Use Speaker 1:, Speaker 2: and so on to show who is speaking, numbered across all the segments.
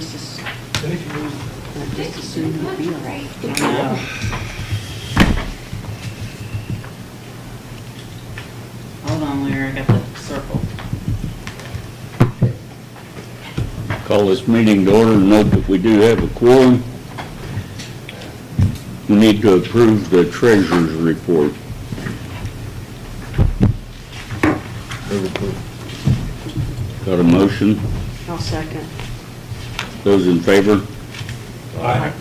Speaker 1: just assume it'll be all right.
Speaker 2: Hold on, Larry, I got the circle.
Speaker 3: Call this meeting to order and note that we do have a quorum. We need to approve the treasurer's report. Got a motion?
Speaker 1: I'll second.
Speaker 3: Those in favor?
Speaker 4: Aye.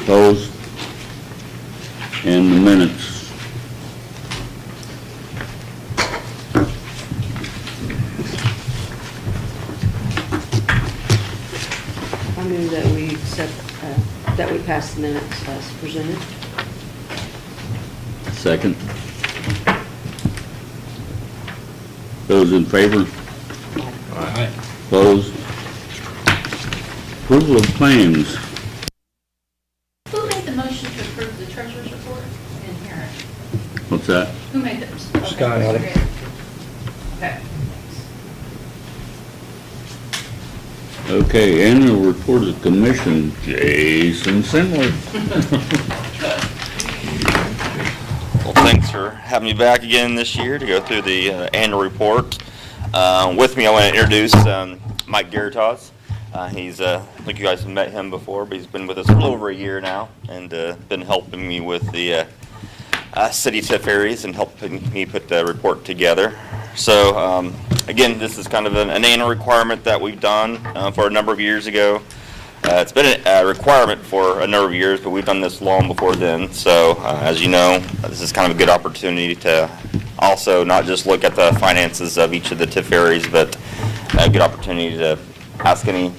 Speaker 3: Opposed? And the minutes.
Speaker 1: I move that we accept, that we pass the minutes as presented.
Speaker 3: Second. Those in favor?
Speaker 4: Aye.
Speaker 3: Opposed? Approval of claims.
Speaker 5: Who made the motion to approve the treasurer's report? I didn't hear it.
Speaker 3: What's that?
Speaker 5: Who made the?
Speaker 4: Scott.
Speaker 5: Okay.
Speaker 3: Okay, annual report of the commission, Jason Sindler.
Speaker 6: Well, thanks for having me back again this year to go through the annual report. With me, I want to introduce Mike Garatos. He's, I think you guys have met him before, but he's been with us a little over a year now and been helping me with the city TIF areas and helping me put the report together. So, again, this is kind of an annual requirement that we've done for a number of years ago. It's been a requirement for a number of years, but we've done this long before then. So, as you know, this is kind of a good opportunity to also not just look at the finances of each of the TIF areas, but a good opportunity to ask any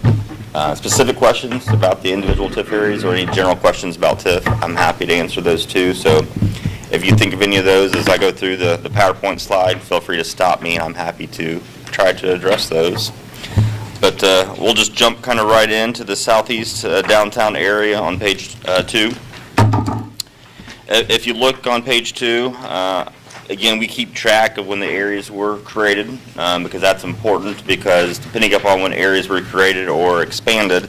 Speaker 6: specific questions about the individual TIF areas or any general questions about TIF. I'm happy to answer those too. So, if you think of any of those as I go through the PowerPoint slide, feel free to stop me, and I'm happy to try to address those. But we'll just jump kind of right into the southeast downtown area on page 2. If you look on page 2, again, we keep track of when the areas were created because that's important, because depending upon when areas were created or expanded,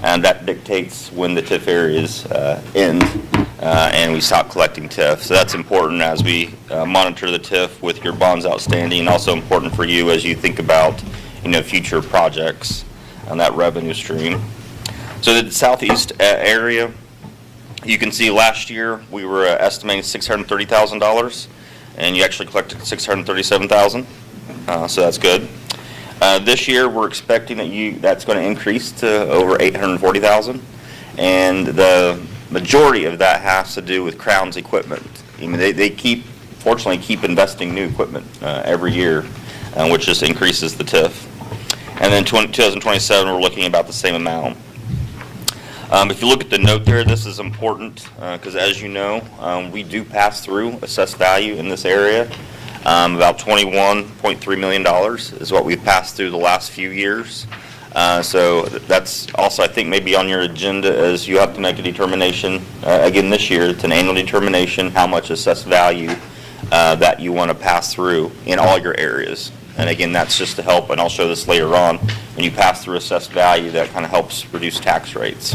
Speaker 6: that dictates when the TIF areas end and we stop collecting TIF. So that's important as we monitor the TIF with your bonds outstanding, and also important for you as you think about future projects on that revenue stream. So the southeast area, you can see last year we were estimating $630,000, and you actually collected $637,000. So that's good. This year we're expecting that's going to increase to over $840,000, and the majority of that has to do with Crown's equipment. I mean, they fortunately keep investing new equipment every year, which just increases the TIF. And then 2027 we're looking about the same amount. If you look at the note there, this is important because, as you know, we do pass through assessed value in this area. About $21.3 million is what we've passed through the last few years. So that's also, I think, maybe on your agenda, as you have to make a determination. Again, this year, it's an annual determination how much assessed value that you want to pass through in all your areas. And again, that's just to help, and I'll show this later on, when you pass through assessed value, that kind of helps reduce tax rates.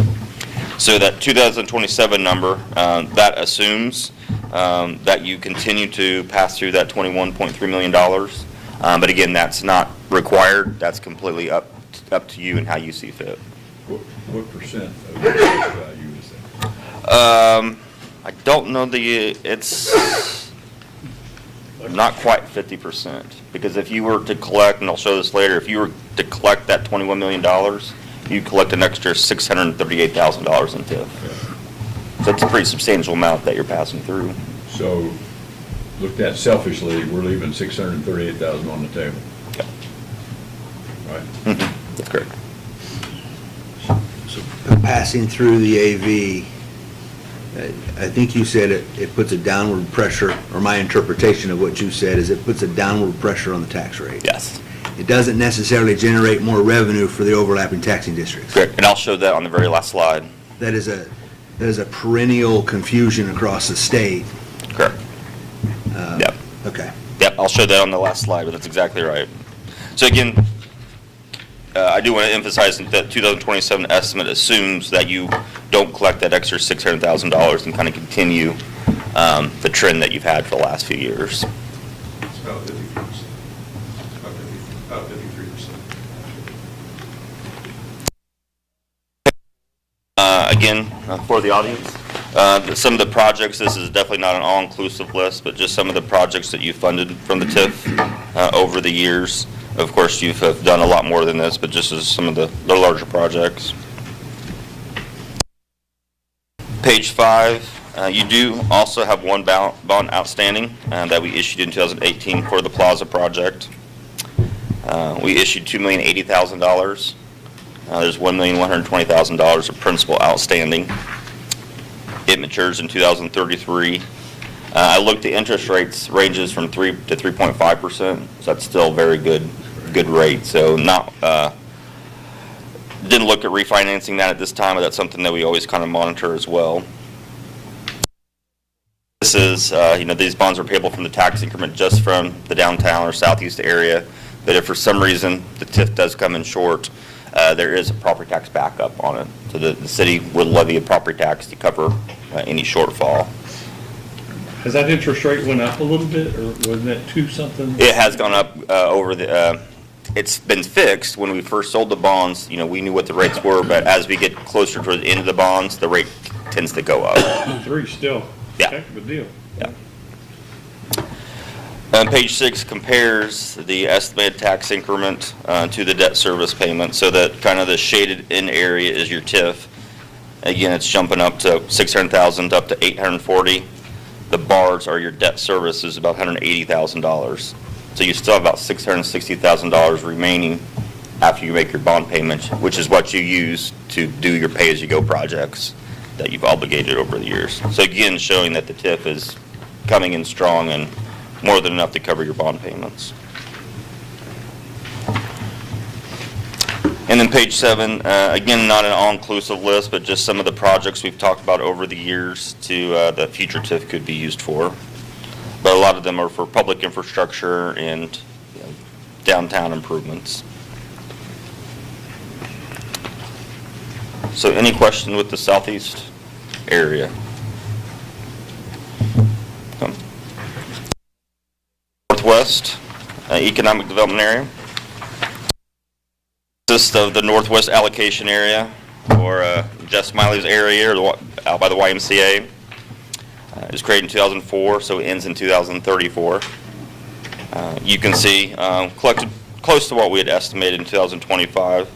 Speaker 6: So that 2027 number, that assumes that you continue to pass through that $21.3 million. But again, that's not required. That's completely up to you and how you see fit.
Speaker 4: What percent of the assessed value is that?
Speaker 6: I don't know it's not quite 50%, because if you were to collect, and I'll show this later, if you were to collect that $21 million, you'd collect an extra $638,000 in TIF. So it's a pretty substantial amount that you're passing through.
Speaker 4: So, looked at selfishly, we're leaving $638,000 on the table.
Speaker 6: Yeah.
Speaker 4: Right?
Speaker 6: Mm-hmm. That's correct.
Speaker 7: So passing through the AV, I think you said it puts a downward pressure, or my interpretation of what you said is it puts a downward pressure on the tax rate.
Speaker 6: Yes.
Speaker 7: It doesn't necessarily generate more revenue for the overlapping taxing districts.
Speaker 6: Correct. And I'll show that on the very last slide.
Speaker 7: That is a perennial confusion across the state.
Speaker 6: Correct. Yep.
Speaker 7: Okay.
Speaker 6: Yep, I'll show that on the last slide, but that's exactly right. So again, I do want to emphasize that 2027 estimate assumes that you don't collect that extra $600,000 and kind of continue the trend that you've had for the last few years.
Speaker 8: It's about 53%. About 53%.
Speaker 6: Again, for the audience, some of the projects, this is definitely not an all-inclusive list, but just some of the projects that you funded from the TIF over the years. Of course, you've done a lot more than this, but just as some of the larger projects. Page 5, you do also have one bond outstanding that we issued in 2018 for the Plaza project. We issued $2,080,000. There's $1,120,000 of principal outstanding. It matures in 2033. I looked at interest rates ranges from 3 to 3.5%, so that's still very good rate. So not didn't look at refinancing that at this time, but that's something that we always kind of monitor as well. This is these bonds are payable from the tax increment just from the downtown or southeast area. But if for some reason the TIF does come in short, there is a property tax backup on it. So the city would levy a property tax to cover any shortfall.
Speaker 9: Has that interest rate went up a little bit, or wasn't it 2 something?
Speaker 6: It has gone up over the, it's been fixed. When we first sold the bonds, we knew what the rates were, but as we get closer to the end of the bonds, the rate tends to go up.
Speaker 9: 3 still.
Speaker 6: Yeah.
Speaker 9: Heck of a deal.
Speaker 6: Yeah. Page 6 compares the estimated tax increment to the debt service payment, so that kind of the shaded in area is your TIF. Again, it's jumping up to $600,000 up to $840,000. The bars are your debt service is about $180,000. So you still have about $660,000 remaining after you make your bond payment, which is what you use to do your pay-as-you-go projects that you've obligated over the years. So again, showing that the TIF is coming in strong and more than enough to cover your bond payments. And then page 7, again, not an all-inclusive list, but just some of the projects we've talked about over the years to the future TIF could be used for. But a lot of them are for public infrastructure and downtown improvements. So any question with the southeast area? Northwest Economic Development Area. Consists of the Northwest Allocation Area, or Jeff Smiley's area, or out by the YMCA. It was created in 2004, so it ends in 2034. You can see collected close to what we had estimated in 2025,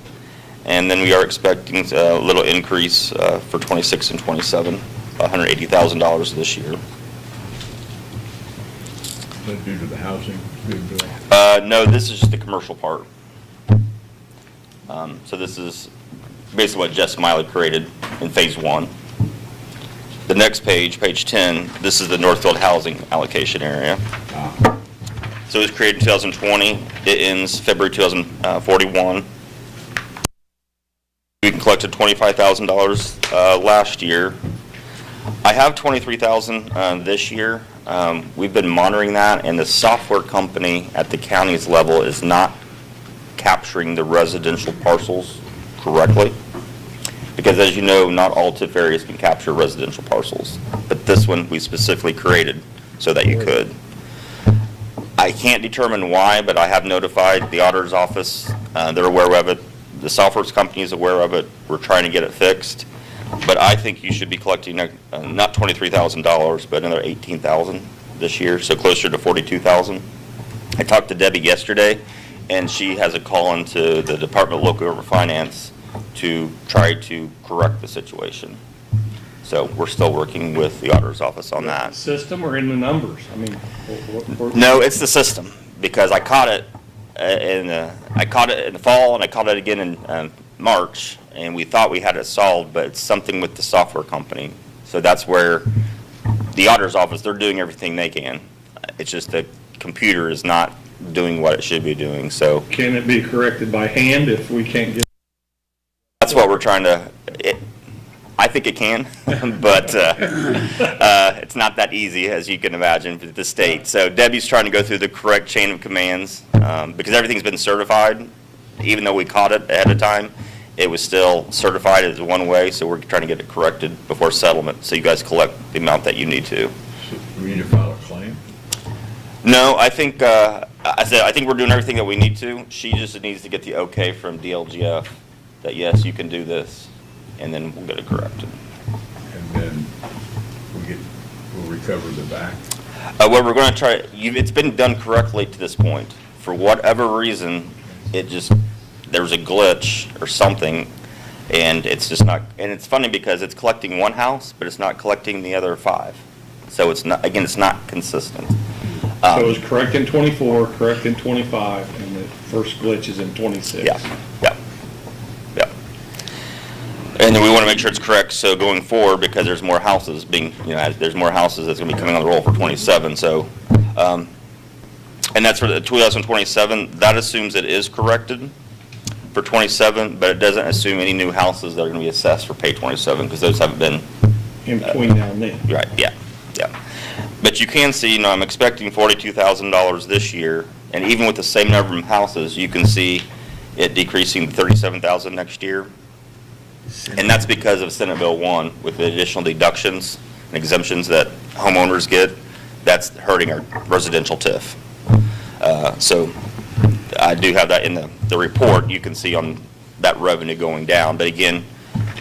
Speaker 6: and then we are expecting a little increase for 26 and 27, $180,000 this year.
Speaker 4: Is that due to the housing being built?
Speaker 6: No, this is just the commercial part. So this is basically what Jeff Smiley created in phase 1. The next page, page 10, this is the Northfield housing allocation area. So it was created in 2020. It ends February 2041. We collected $25,000 last year. I have $23,000 this year. We've been monitoring that, and the software company at the county's level is not capturing the residential parcels correctly. Because as you know, not all TIF areas can capture residential parcels. But this one we specifically created so that you could. I can't determine why, but I have notified the auditor's office. They're aware of it. The software company is aware of it. We're trying to get it fixed. But I think you should be collecting not $23,000, but another $18,000 this year, so closer to $42,000. I talked to Debbie yesterday, and she has a call into the Department of Local Government Finance to try to correct the situation. So we're still working with the auditor's office on that.
Speaker 9: System or in the numbers? I mean,
Speaker 6: No, it's the system, because I caught it in the fall, and I caught it again in March, and we thought we had it solved, but it's something with the software company. So that's where the auditor's office, they're doing everything they can. It's just the computer is not doing what it should be doing. So
Speaker 9: Can it be corrected by hand if we can't get?
Speaker 6: that's what we're trying to. I think it can, but it's not that easy, as you can imagine, for the state. So Debbie's trying to go through the correct chain of commands because everything's been certified, even though we caught it ahead of time, it was still certified as one way, so we're trying to get it corrected before settlement, so you guys collect the amount that you need to.
Speaker 4: So we need to file a claim?
Speaker 6: No, I think, I think we're doing everything that we need to. She just needs to get the okay from DLGF that, yes, you can do this, and then we'll get it corrected.
Speaker 4: And then we'll recover the back?
Speaker 6: Well, we're going to try, it's been done correctly to this point. For whatever reason, there's a glitch or something, and it's just not, and it's funny because it's collecting one house, but it's not collecting the other 5. So it's not, again, it's not consistent.
Speaker 9: So it was correct in 24, correct in 25, and the first glitch is in 26.
Speaker 6: Yeah. And then we want to make sure it's correct, so going forward, because there's more houses being, there's more houses that's going to be coming on the roll for 27, so, and that's for the 2027, that assumes it is corrected for 27, but it doesn't assume any new houses that are going to be assessed for pay 27, because those haven't been.
Speaker 9: In between now and then.
Speaker 6: Right, yeah. But you can see, I'm expecting $42,000 this year, and even with the same number of houses, you can see it decreasing to $37,000 next year. And that's because of Senate Bill 1 with the additional deductions and exemptions that homeowners get. That's hurting our residential TIF. So I do have that in the report. You can see on that revenue going down. But again,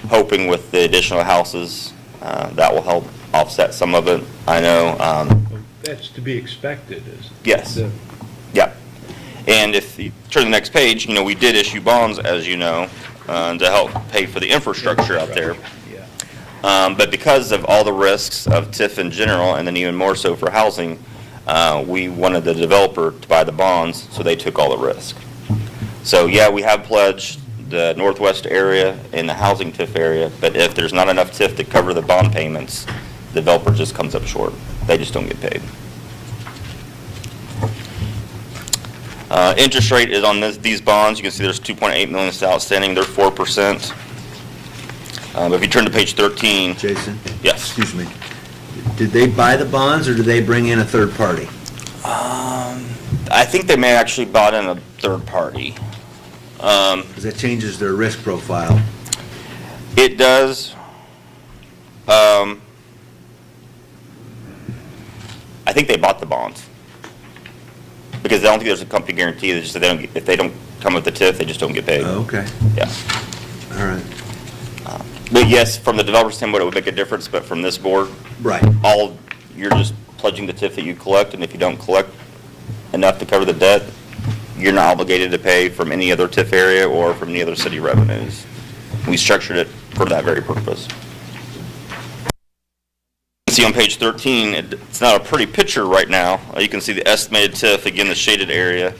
Speaker 6: hoping with the additional houses, that will help offset some of it. I know.
Speaker 10: That's to be expected, is
Speaker 6: Yes. Yeah. And if you turn to the next page, we did issue bonds, as you know, to help pay for the infrastructure out there.
Speaker 10: Yeah.
Speaker 6: But because of all the risks of TIF in general, and then even more so for housing, we wanted the developer to buy the bonds, so they took all the risk. So yeah, we have pledged the northwest area and the housing TIF area, but if there's not enough TIF to cover the bond payments, the developer just comes up short. They just don't get paid. Interest rate is on these bonds. You can see there's 2.8 million still outstanding. They're 4%. If you turn to page 13.
Speaker 7: Jason?
Speaker 6: Yes.
Speaker 7: Excuse me. Did they buy the bonds, or did they bring in a third party?
Speaker 6: I think they may actually bought in a third party.
Speaker 7: Because that changes their risk profile.
Speaker 6: It does. I think they bought the bonds. Because I don't think there's a company guarantee. They just if they don't come with the TIF, they just don't get paid.
Speaker 7: Oh, okay.
Speaker 6: Yeah.
Speaker 7: All right.
Speaker 6: But yes, from the developer's standpoint, it would make a difference, but from this board,
Speaker 7: Right.
Speaker 6: you're just pledging the TIF that you collect, and if you don't collect enough to cover the debt, you're not obligated to pay from any other TIF area or from any other city revenues. We structured it for that very purpose. You can see on page 13, it's not a pretty picture right now. You can see the estimated TIF, again, the shaded area,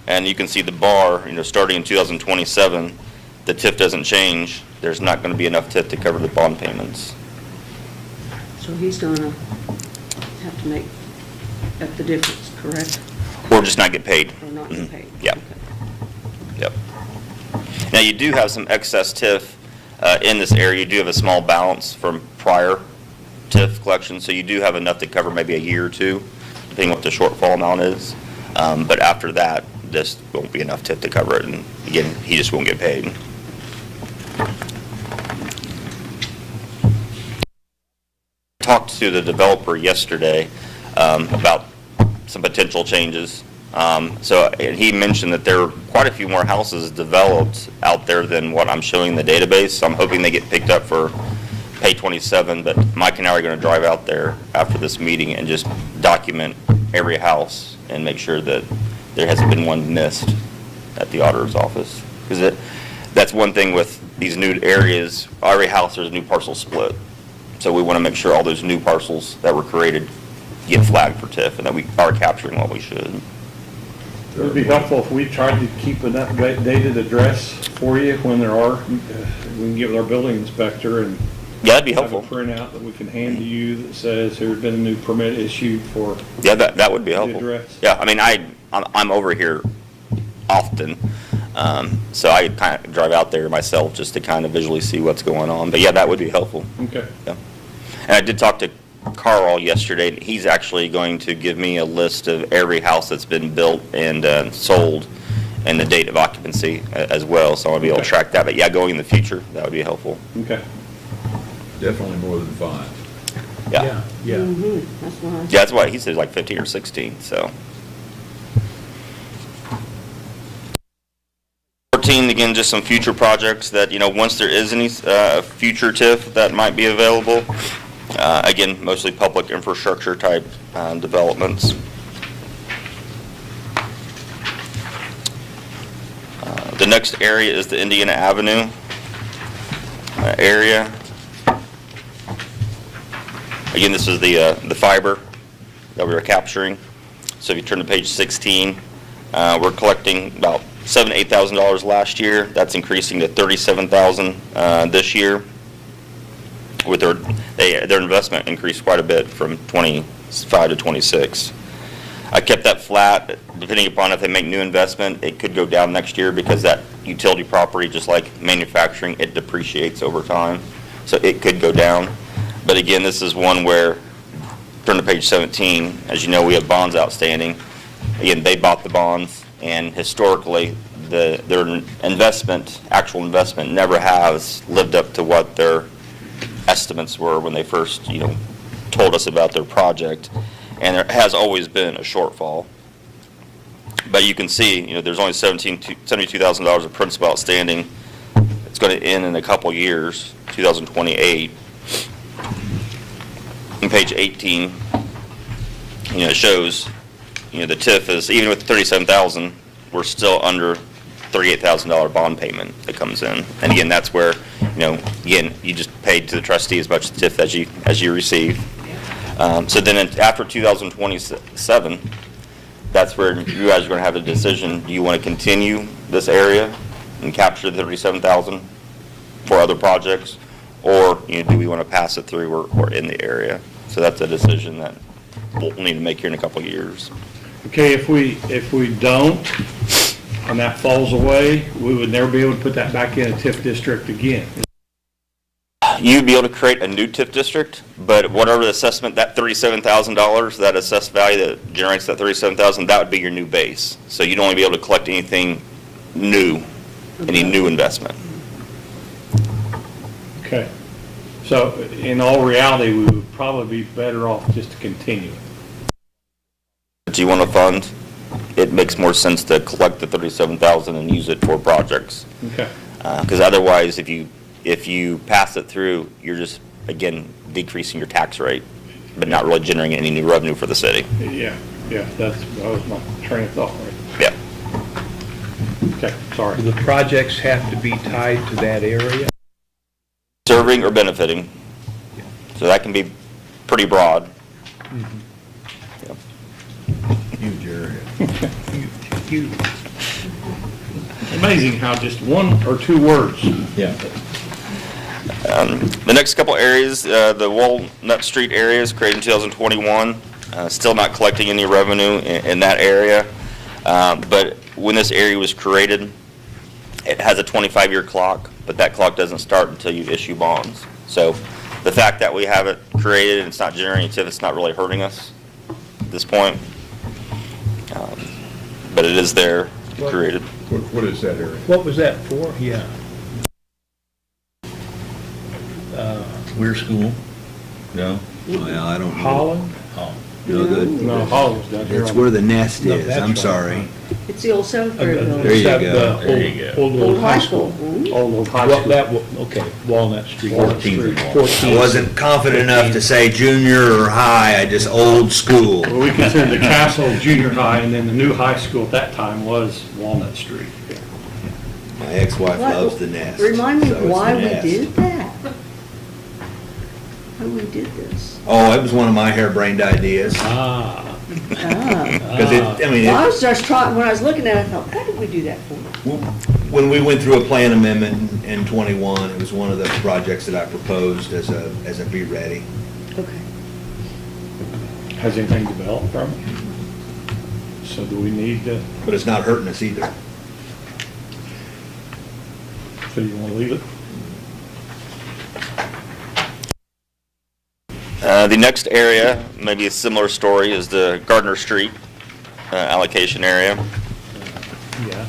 Speaker 6: and you can see the bar, starting in 2027, the TIF doesn't change. There's not going to be enough TIF to cover the bond payments.
Speaker 1: So he's gonna have to make up the difference, correct?
Speaker 6: Or just not get paid.
Speaker 1: Or not get paid?
Speaker 6: Yep.
Speaker 1: Okay.
Speaker 6: Yep. Now, you do have some excess TIF in this area. You do have a small balance from prior TIF collection, so you do have enough to cover maybe a year or two, depending on what the shortfall amount is. But after that, this won't be enough TIF to cover it, and again, he just won't get paid. Talked to the developer yesterday about some potential changes. And he mentioned that there are quite a few more houses developed out there than what I'm showing in the database. So I'm hoping they get picked up for pay 27, but Mike and I are going to drive out there after this meeting and just document every house and make sure that there hasn't been one missed at the auditor's office. Because that's one thing with these new areas, every house there's a new parcel split. So we want to make sure all those new parcels that were created get flagged for TIF and that we are capturing what we should.
Speaker 9: It would be helpful if we tried to keep an updated address for you when there are. We can get with our building inspector and
Speaker 6: Yeah, that'd be helpful.
Speaker 9: have a printout that we can hand to you that says there's been a new permit issued for
Speaker 6: Yeah, that would be
Speaker 9: the
Speaker 6: helpful.
Speaker 9: address.
Speaker 6: Yeah, I mean, I'm over here often, so I kind of drive out there myself just to kind of visually see what's going on. But yeah, that would be helpful.
Speaker 9: Okay.
Speaker 6: Yeah. And I did talk to Carl yesterday, and he's actually going to give me a list of every house that's been built and sold and the date of occupancy as well, so I'll be able to
Speaker 9: Okay.
Speaker 6: track that. But yeah, going in the future, that would be helpful.
Speaker 9: Okay.
Speaker 4: Definitely more than 5.
Speaker 6: Yeah.
Speaker 10: Yeah.
Speaker 1: That's nice.
Speaker 6: Yeah, that's why he said like 15 or 16, so. 14, again, just some future projects that, once there is any future TIF that might be available, again, mostly public infrastructure type developments. The next area is the Indiana Avenue area. Again, this is the fiber that we were capturing. So if you turn to page 16, we're collecting about $7,000 to $8,000 last year. That's increasing to $37,000 this year. With their investment increased quite a bit from 25 to 26. I kept that flat. Depending upon if they make new investment, it could go down next year because that utility property, just like manufacturing, it depreciates over time. So it could go down. But again, this is one where, turn to page 17, as you know, we have bonds outstanding. Again, they bought the bonds, and historically, their actual investment never has lived up to what their estimates were when they first, told us about their project. And there has always been a shortfall. But you can see, there's only $72,000 of principal outstanding. It's going to end in a couple years, 2028. On page 18, it shows, the TIF is, even with $37,000, we're still under $38,000 bond payment that comes in. And again, that's where, again, you just paid to the trustee as much TIF as you receive. So then after 2027, that's where you guys are going to have a decision. Do you want to continue this area and capture the $37,000 for other projects? Or do we want to pass it through or in the area? So that's a decision that we'll need to make here in a couple of years.
Speaker 9: Okay, if we don't, and that falls away, we would never be able to put that back in a TIF district again.
Speaker 6: You'd be able to create a new TIF district, but whatever the assessment, that $37,000, that assessed value that generates that $37,000, that would be your new base. So you'd only be able to collect anything new, any new investment.
Speaker 9: Okay. So in all reality, we would probably be better off just to continue it.
Speaker 6: Do you want to fund? It makes more sense to collect the $37,000 and use it for projects.
Speaker 9: Okay.
Speaker 6: Because otherwise, if you pass it through, you're just, again, decreasing your tax rate, but not really generating any new revenue for the city.
Speaker 9: Yeah, that was my train of thought, right?
Speaker 6: Yeah.
Speaker 9: Okay, sorry.
Speaker 10: Do the projects have to be tied to that area?
Speaker 6: Serving or benefiting. So that can be pretty broad.
Speaker 7: Huge area.
Speaker 10: Huge.
Speaker 9: Amazing how just one or two words.
Speaker 10: Yeah.
Speaker 6: The next couple areas, the Walnut Street area is created in 2021. Still not collecting any revenue in that area. But when this area was created, it has a 25-year clock, but that clock doesn't start until you issue bonds. So the fact that we have it created and it's not generating TIF, it's not really hurting us at this point. But it is there, created.
Speaker 4: What is that area?
Speaker 10: What was that for? Yeah. Weir School? No?
Speaker 7: Well, I don't know.
Speaker 9: Holland?
Speaker 10: Oh.
Speaker 7: No good.
Speaker 9: No, Holland was down here.
Speaker 7: It's where the nest
Speaker 10: No,
Speaker 7: is,
Speaker 10: that's
Speaker 7: I'm
Speaker 10: right.
Speaker 7: sorry.
Speaker 1: It's the old Southbury building.
Speaker 7: There you
Speaker 10: That,
Speaker 7: go.
Speaker 10: the
Speaker 4: There you go.
Speaker 1: Old high school. Mhm.
Speaker 9: Old high
Speaker 10: Well,
Speaker 9: school.
Speaker 10: that, okay, Walnut Street.
Speaker 9: Walnut
Speaker 10: 14th
Speaker 9: Street.
Speaker 10: and
Speaker 9: 14th.
Speaker 7: I wasn't confident enough to say junior or high, I just old school.
Speaker 9: Well, we considered the Castle Junior High, and then the new high school at that time was Walnut Street.
Speaker 7: My ex-wife
Speaker 1: What-
Speaker 7: loves the nest.
Speaker 1: Remind me
Speaker 7: so it's
Speaker 1: why
Speaker 7: the
Speaker 1: we
Speaker 7: nest.
Speaker 1: did that. Why we did this.
Speaker 7: Oh, it was one of my harebrained ideas.
Speaker 10: Ah.
Speaker 7: Because I mean,
Speaker 1: Well, I was just trying, when I was looking at it, I thought, why did we do that for?
Speaker 7: when we went through a plan amendment in '21, it was one of the projects that I proposed as a be ready.
Speaker 1: Okay.
Speaker 9: Has anything developed from it? So do we need to,
Speaker 7: But it's not hurting us either.
Speaker 9: so you want to leave it?
Speaker 6: The next area, maybe a similar story, is the Gardner Street allocation area.
Speaker 10: Yeah.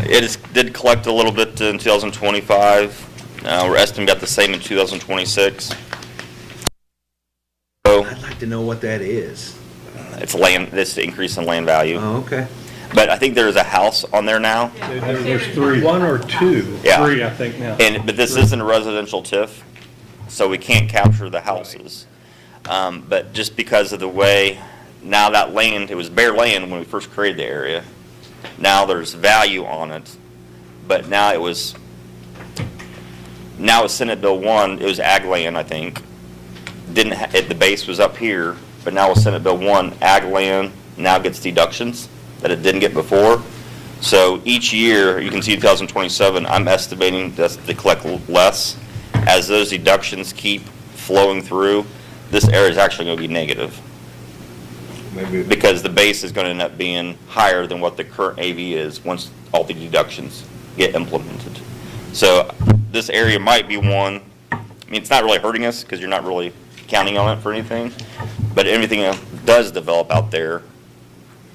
Speaker 6: did collect a little bit in 2025. We're estimating about the same in 2026. So
Speaker 7: I'd like to know what that is.
Speaker 6: it's the increase in land value.
Speaker 7: Oh, okay.
Speaker 6: But I think there's a house on there now.
Speaker 9: There's three.
Speaker 10: One or two.
Speaker 6: Yeah.
Speaker 9: Three, I think now.
Speaker 6: But this isn't a residential TIF, so we can't capture the houses. But just because of the way, now that land, it was bare land when we first created the area. Now there's value on it, but now it's Senate Bill 1, it was ag land, I think. The base was up here, but now with Senate Bill 1, ag land now gets deductions that it didn't get before. So each year, you can see 2027, I'm estimating that they collect less. As those deductions keep flowing through, this area is actually going to be negative
Speaker 7: Maybe,
Speaker 6: because the base is going to end up being higher than what the current AV is once all the deductions get implemented. So this area might be one, I mean, it's not really hurting us because you're not really counting on it for anything, but everything else does develop out there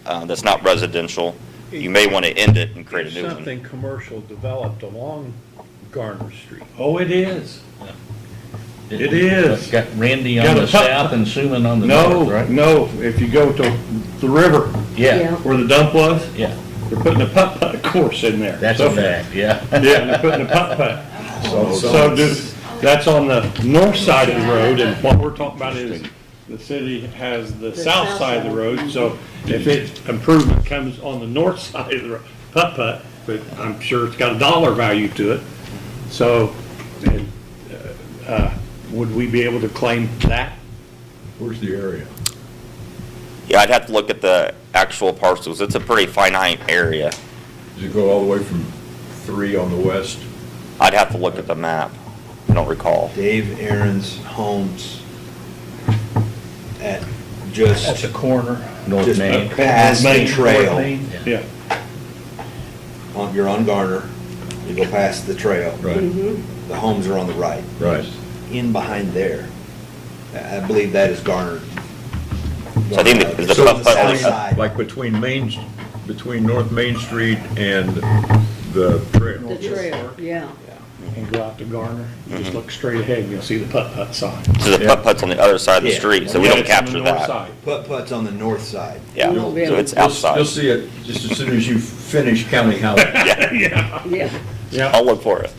Speaker 6: that's not residential, you may want to end it and create a new one.
Speaker 10: Something commercial developed along Garner Street.
Speaker 9: Oh, it is. It is.
Speaker 10: Got Randy
Speaker 9: Got
Speaker 10: on
Speaker 9: a
Speaker 10: the
Speaker 9: putt-
Speaker 10: south and Suman on the
Speaker 9: No,
Speaker 10: north, right?
Speaker 9: no, if you go to the river
Speaker 10: Yeah,
Speaker 9: where the dump was,
Speaker 10: yeah,
Speaker 9: they're putting a putt-putt course in there.
Speaker 10: that's
Speaker 9: So-
Speaker 10: a fact, yeah.
Speaker 9: Yeah, they're putting a putt-putt. That's on the north side of the road, and what we're talking about is the city has the south side of the road, so if improvement comes on the north side of the road, putt-putt, but I'm sure it's got a dollar value to it. So, would we be able to claim that?
Speaker 4: Where's the area?
Speaker 6: Yeah, I'd have to look at the actual parcels. It's a pretty finite area.
Speaker 4: Does it go all the way from 3 on the west?
Speaker 6: I'd have to look at the map. I don't recall.
Speaker 7: Dave Aaron's homes at
Speaker 10: That's
Speaker 7: just,
Speaker 10: a corner, North
Speaker 7: just
Speaker 10: Main.
Speaker 7: past the
Speaker 9: Main,
Speaker 7: trail.
Speaker 10: Main, yeah.
Speaker 9: Yeah,
Speaker 7: You're on Garner, you go past the trail.
Speaker 4: Right,
Speaker 7: The homes are on the right.
Speaker 4: right.
Speaker 7: In behind there, I believe that is Garner.
Speaker 6: So I think the
Speaker 7: So
Speaker 6: putt-putt
Speaker 7: south
Speaker 6: only-
Speaker 7: side.
Speaker 4: Like between North Main Street and the trail.
Speaker 1: The trail, yeah.
Speaker 9: and go out to Garner, just look straight ahead, and you'll see the putt-putt sign.
Speaker 6: So the putt-putt's on the other side of the
Speaker 7: Yeah.
Speaker 6: street, so we
Speaker 9: Yeah,
Speaker 6: don't
Speaker 9: it's on the
Speaker 6: capture
Speaker 9: north
Speaker 6: that.
Speaker 9: side.
Speaker 7: Putt-putt's on the north side.
Speaker 6: Yeah,
Speaker 1: We won't be
Speaker 6: so
Speaker 1: able
Speaker 6: it's
Speaker 1: to-
Speaker 6: outside.
Speaker 4: You'll see it just as soon as you finish counting houses.
Speaker 9: Yeah,
Speaker 1: Yeah.
Speaker 9: yeah,
Speaker 6: I'll look for it.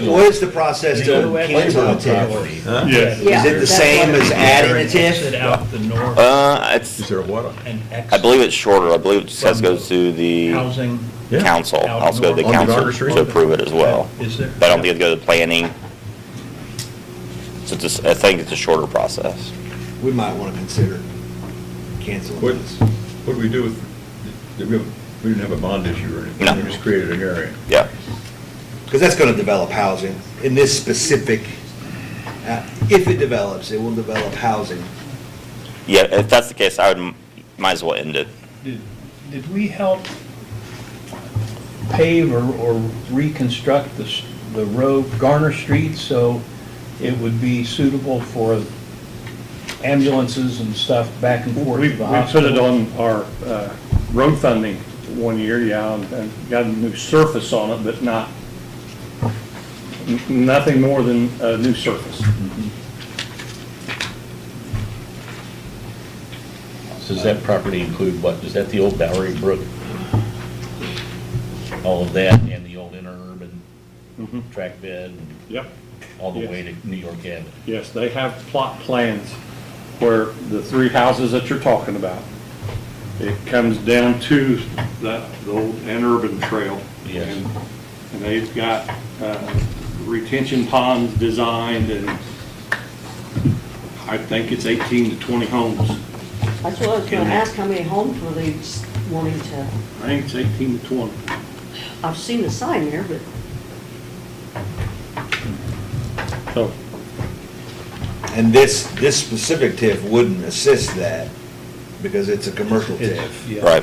Speaker 7: What is the process to cancel a TIF?
Speaker 4: Huh?
Speaker 9: yeah.
Speaker 1: Yeah,
Speaker 7: Is it the
Speaker 1: that's
Speaker 7: same
Speaker 1: what-
Speaker 7: as adding a
Speaker 10: Exit
Speaker 7: TIF?
Speaker 10: out the north
Speaker 6: It's,
Speaker 4: Is there a what?
Speaker 10: and
Speaker 6: I believe it's shorter. I believe it just has to go
Speaker 10: From
Speaker 6: to the
Speaker 10: housing,
Speaker 4: Yeah.
Speaker 6: council.
Speaker 10: Out
Speaker 6: Also go to the
Speaker 10: north.
Speaker 4: On the
Speaker 6: council
Speaker 4: Garner Street?
Speaker 6: to approve it as well.
Speaker 10: is there?
Speaker 6: But I don't think it goes to planning. So it's I think it's a shorter process.
Speaker 7: We might want to consider canceling
Speaker 4: What,
Speaker 7: this.
Speaker 4: what do we do with, we didn't have a bond issue or anything.
Speaker 6: No.
Speaker 4: We just created an area.
Speaker 6: Yeah.
Speaker 7: Because that's going to develop housing in this specific, if it develops, it will develop housing.
Speaker 6: Yeah, if that's the case, I would, might as well end it.
Speaker 10: Did we help pave or reconstruct the road, Garner Street, so it would be suitable for ambulances and stuff back and forth
Speaker 9: We
Speaker 10: to the
Speaker 9: put
Speaker 10: hospital?
Speaker 9: it on our road funding one year, yeah, and got a new surface on it, but nothing more than a new surface.
Speaker 10: So does that property include what? Is that the old Bowery Brook? All of that and the old interurban track bed and
Speaker 9: Yep.
Speaker 10: all the
Speaker 9: Yes.
Speaker 10: way to New York Avenue?
Speaker 9: Yes, they have plot plans where the three houses that you're talking about, it comes down to the old interurban trail.
Speaker 10: Yes.
Speaker 9: And they've got retention ponds designed, and I think it's 18 to 20 homes.
Speaker 1: That's what I was gonna ask, how many homes were they wanting to,
Speaker 9: I think it's 18 to 20.
Speaker 1: I've seen the sign there, but
Speaker 9: So,
Speaker 7: And this specific TIF wouldn't assist that because it's a commercial TIF.
Speaker 10: Yeah.
Speaker 6: Right.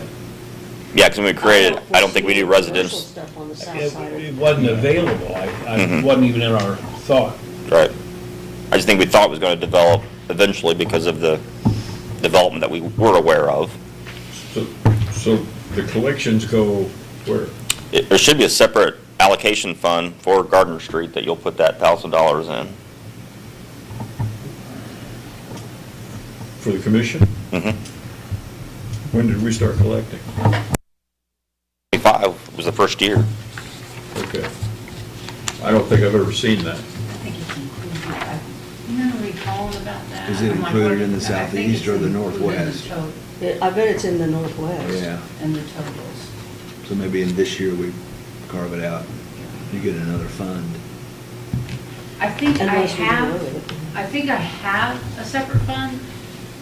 Speaker 6: Yeah, because when we created, I don't think we do
Speaker 1: commercial
Speaker 6: residential.
Speaker 1: stuff on the south
Speaker 10: It
Speaker 1: side.
Speaker 10: it wasn't available, I
Speaker 6: Mhm.
Speaker 10: wasn't even in our thought.
Speaker 6: Right. I just think we thought it was going to develop eventually because of the development that we were aware of.
Speaker 4: So the collections go where?
Speaker 6: There should be a separate allocation fund for Gardner Street that you'll put that $1,000 in.
Speaker 4: For the commission?
Speaker 6: Mhm.
Speaker 4: When did we start collecting?
Speaker 6: 25 was the first year.
Speaker 4: Okay. I don't think I've ever seen that.
Speaker 2: I think it's included. You remember me calling about that?
Speaker 7: Is it
Speaker 2: I'm like,
Speaker 7: included
Speaker 2: what-
Speaker 7: in the
Speaker 2: I think
Speaker 7: southeast
Speaker 2: it's
Speaker 7: or the
Speaker 2: included in the
Speaker 7: northwest?
Speaker 2: to-
Speaker 1: I bet it's in the northwest.
Speaker 7: Yeah,
Speaker 2: In the totals.
Speaker 7: so maybe in this year we carve it out, you get another fund.
Speaker 2: I think I
Speaker 1: Unless we
Speaker 2: have,
Speaker 1: grow it.
Speaker 2: I think I have a separate fund,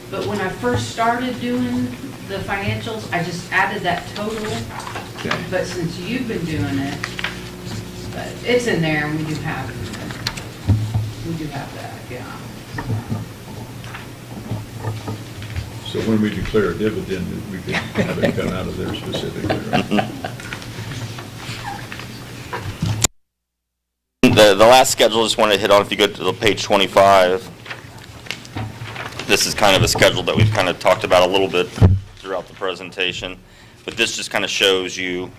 Speaker 2: but when I first started doing the financials, I just added that total.
Speaker 7: Okay.
Speaker 2: But since you've been doing it, but it's in there and we do have that, yeah.
Speaker 4: So when we declare a dividend, we can have it come out of there specifically, right?
Speaker 6: The last schedule I just wanted to hit on, if you go to the page 25, this is kind of a schedule that we've kind of talked about a little bit throughout the presentation, but this just kind of shows you,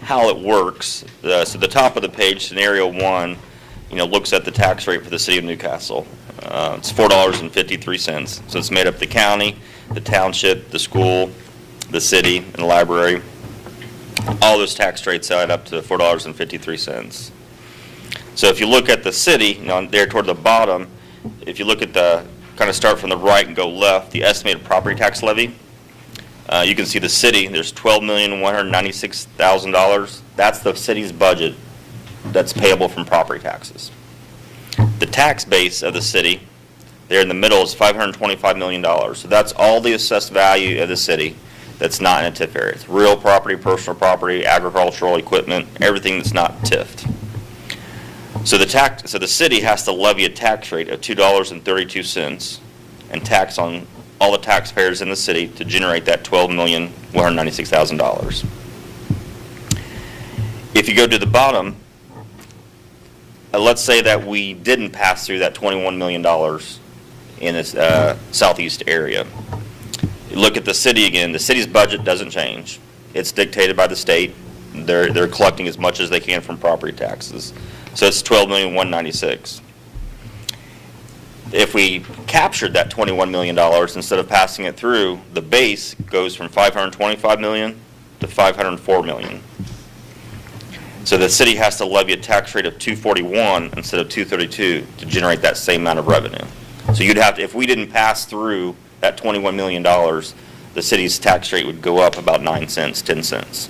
Speaker 6: how it works. So the top of the page, scenario 1, looks at the tax rate for the city of Newcastle. It's $4.53. So it's made up the county, the township, the school, the city, and the library. All those tax rates add up to $4.53. So if you look at the city, there toward the bottom, if you look at kind of start from the right and go left, the estimated property tax levy, you can see the city, there's $12,196,000. That's the city's budget that's payable from property taxes. The tax base of the city, there in the middle, is $525 million. So that's all the assessed value of the city that's not in a TIF area. It's real property, personal property, agricultural equipment, everything that's not TIFed. So the city has to levy a tax rate of $2.32 and tax on all the taxpayers in the city to generate that $12,196,000. If you go to the bottom, let's say that we didn't pass through that $21 million in this southeast area. You look at the city again, the city's budget doesn't change. It's dictated by the state. They're collecting as much as they can from property taxes. So it's $12,196,000. If we captured that $21 million instead of passing it through, the base goes from $525 million to $504 million. So the city has to levy a tax rate of $241 instead of $232 to generate that same amount of revenue. So you'd have to, if we didn't pass through that $21 million, the city's tax rate would go up about 9 cents, 10 cents.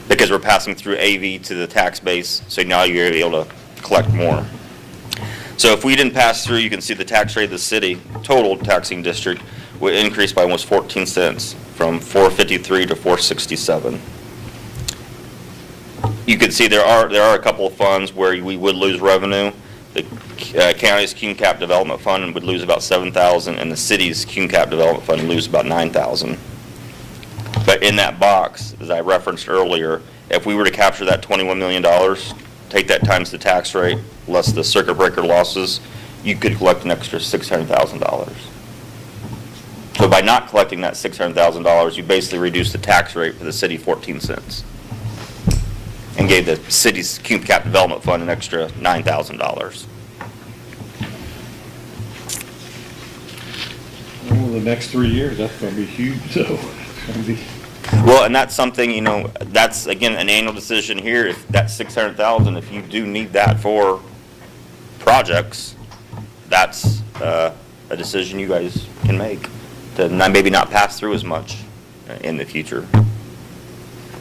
Speaker 6: Because we're passing through AV to the tax base, so now you're able to collect more. So if we didn't pass through, you can see the tax rate of the city, total taxing district, would increase by almost 14 cents from 453 to 467. You can see there are a couple of funds where we would lose revenue. The county's Cume Cap Development Fund would lose about $7,000, and the city's Cume Cap Development Fund would lose about $9,000. But in that box, as I referenced earlier, if we were to capture that $21 million, take that times the tax rate, less the circuit breaker losses, you could collect an extra $600,000. So by not collecting that $600,000, you basically reduced the tax rate for the city 14 cents and gave the city's Cume Cap Development Fund an extra $9,000.
Speaker 9: Well, the next 3 years, that's gonna be huge, so it's gonna be.
Speaker 6: Well, and that's something, that's, again, an annual decision here. If that $600,000, if you do need that for projects, that's a decision you guys can make to maybe not pass through as much in the future.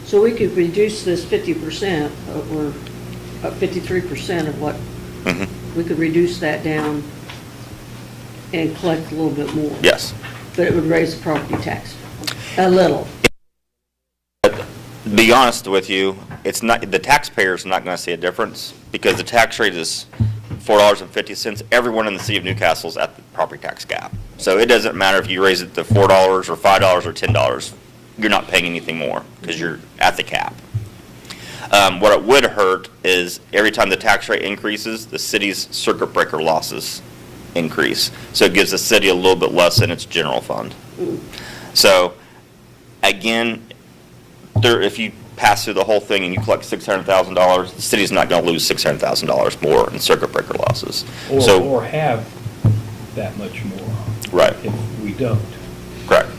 Speaker 1: So we could reduce this 50%, or 53% of what,
Speaker 6: Mhm.
Speaker 1: we could reduce that down and collect a little bit more.
Speaker 6: Yes.
Speaker 1: But it would raise the property tax a little.
Speaker 6: But to be honest with you, it's not, the taxpayer's not going to see a difference because the tax rate is $4.50. Everyone in the city of Newcastle is at the property tax cap. So it doesn't matter if you raise it to $4 or $5 or $10. You're not paying anything more because you're at the cap. What it would hurt is every time the tax rate increases, the city's circuit breaker losses increase. So it gives the city a little bit less in its general fund. So again, if you pass through the whole thing and you collect $600,000, the city's not gonna lose $600,000 more in circuit breaker losses. So,
Speaker 10: Or have that much more
Speaker 6: right,
Speaker 10: if we don't.
Speaker 6: correct.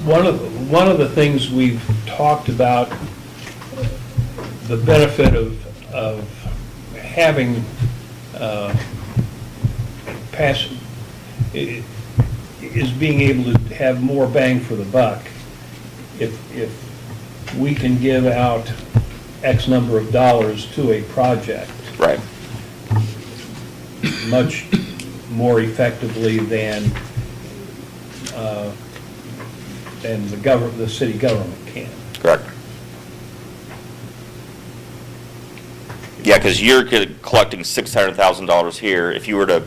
Speaker 10: One of the things we've talked about, the benefit of having is being able to have more bang for the buck. If we can give out X number of dollars to a project
Speaker 6: Right,
Speaker 10: much more effectively than the city government can.
Speaker 6: correct. Yeah, because you're collecting $600,000 here. If you were to,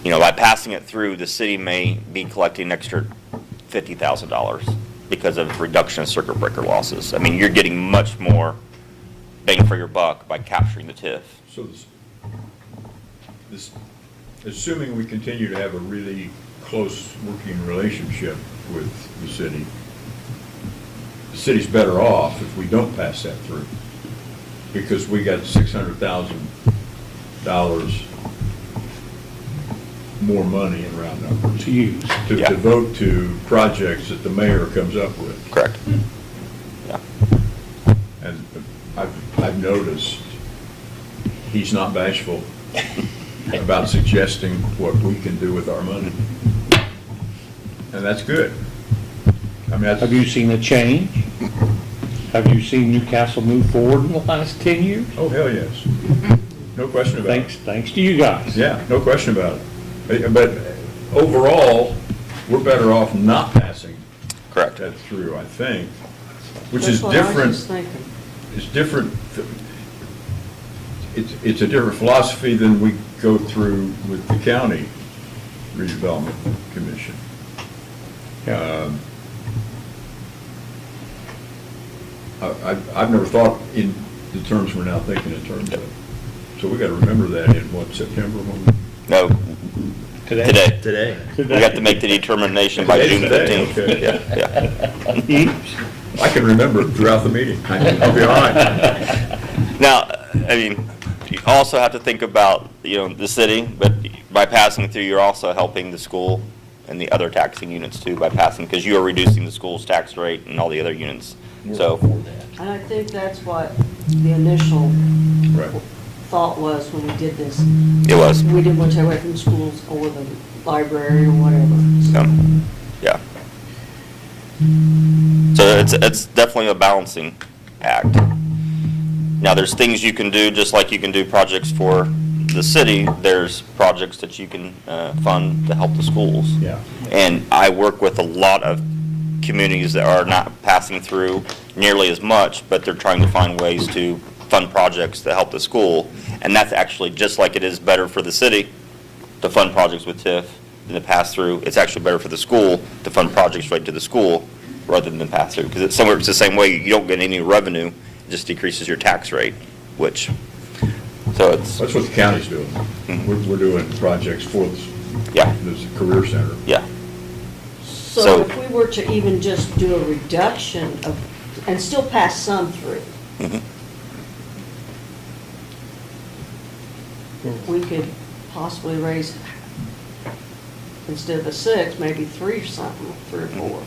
Speaker 6: by passing it through, the city may be collecting an extra $50,000 because of reduction of circuit breaker losses. I mean, you're getting much more bang for your buck by capturing the TIF.
Speaker 4: So this, assuming we continue to have a really close working relationship with the city's better off if we don't pass that through. Because we got $600,000 more money in round numbers
Speaker 10: To use.
Speaker 4: to
Speaker 6: Yeah.
Speaker 4: devote to projects that the mayor comes up with.
Speaker 6: Correct. Yeah.
Speaker 4: And I've noticed he's not bashful about suggesting what we can do with our money. And that's good. I mean,
Speaker 10: Have you seen a change? Have you seen Newcastle move forward in the last 10 years?
Speaker 4: oh, hell yes. No question about it.
Speaker 10: Thanks to you guys.
Speaker 4: Yeah, no question about it. But overall, we're better off not passing
Speaker 6: Correct.
Speaker 4: that through, I think, which
Speaker 1: That's
Speaker 4: is
Speaker 1: what I was
Speaker 4: different.
Speaker 1: just thinking.
Speaker 4: It's different, it's a different philosophy than we go through with the county redevelopment commission. I've never thought in the terms we're now thinking in terms of. So we got to remember that in what, September?
Speaker 6: No, today.
Speaker 7: Today.
Speaker 6: We got to make the determination by
Speaker 4: Today's
Speaker 6: June
Speaker 4: today,
Speaker 6: 15th.
Speaker 4: okay.
Speaker 6: Yeah.
Speaker 4: I can remember it throughout the meeting. I'll be all right.
Speaker 6: Now, I mean, you also have to think about, the city, but by passing it through, you're also helping the school and the other taxing units too by passing, because you are reducing the school's tax rate and all the other units. So,
Speaker 1: And I think that's what the initial
Speaker 4: Right.
Speaker 1: thought was when we did this.
Speaker 6: it was,
Speaker 1: We didn't want to take away from schools or the library or whatever.
Speaker 6: yeah. So it's definitely a balancing act. Now, there's things you can do, just like you can do projects for the city, there's projects that you can fund to help the schools.
Speaker 10: Yeah.
Speaker 6: And I work with a lot of communities that are not passing through nearly as much, but they're trying to find ways to fund projects to help the school. And that's actually, just like it is better for the city to fund projects with TIF than to pass through, it's actually better for the school to fund projects right to the school rather than pass through. Because it's the same way, you don't get any revenue, it just decreases your tax rate, which, so it's,
Speaker 4: That's what the county's doing. We're doing projects for
Speaker 6: yeah,
Speaker 4: this career center.
Speaker 6: yeah.
Speaker 1: So
Speaker 6: So-
Speaker 1: if we were to even just do a reduction of, and still pass some through,
Speaker 6: Mhm.
Speaker 1: we could possibly raise, instead of the 6, maybe 3 or something, 3 or 4.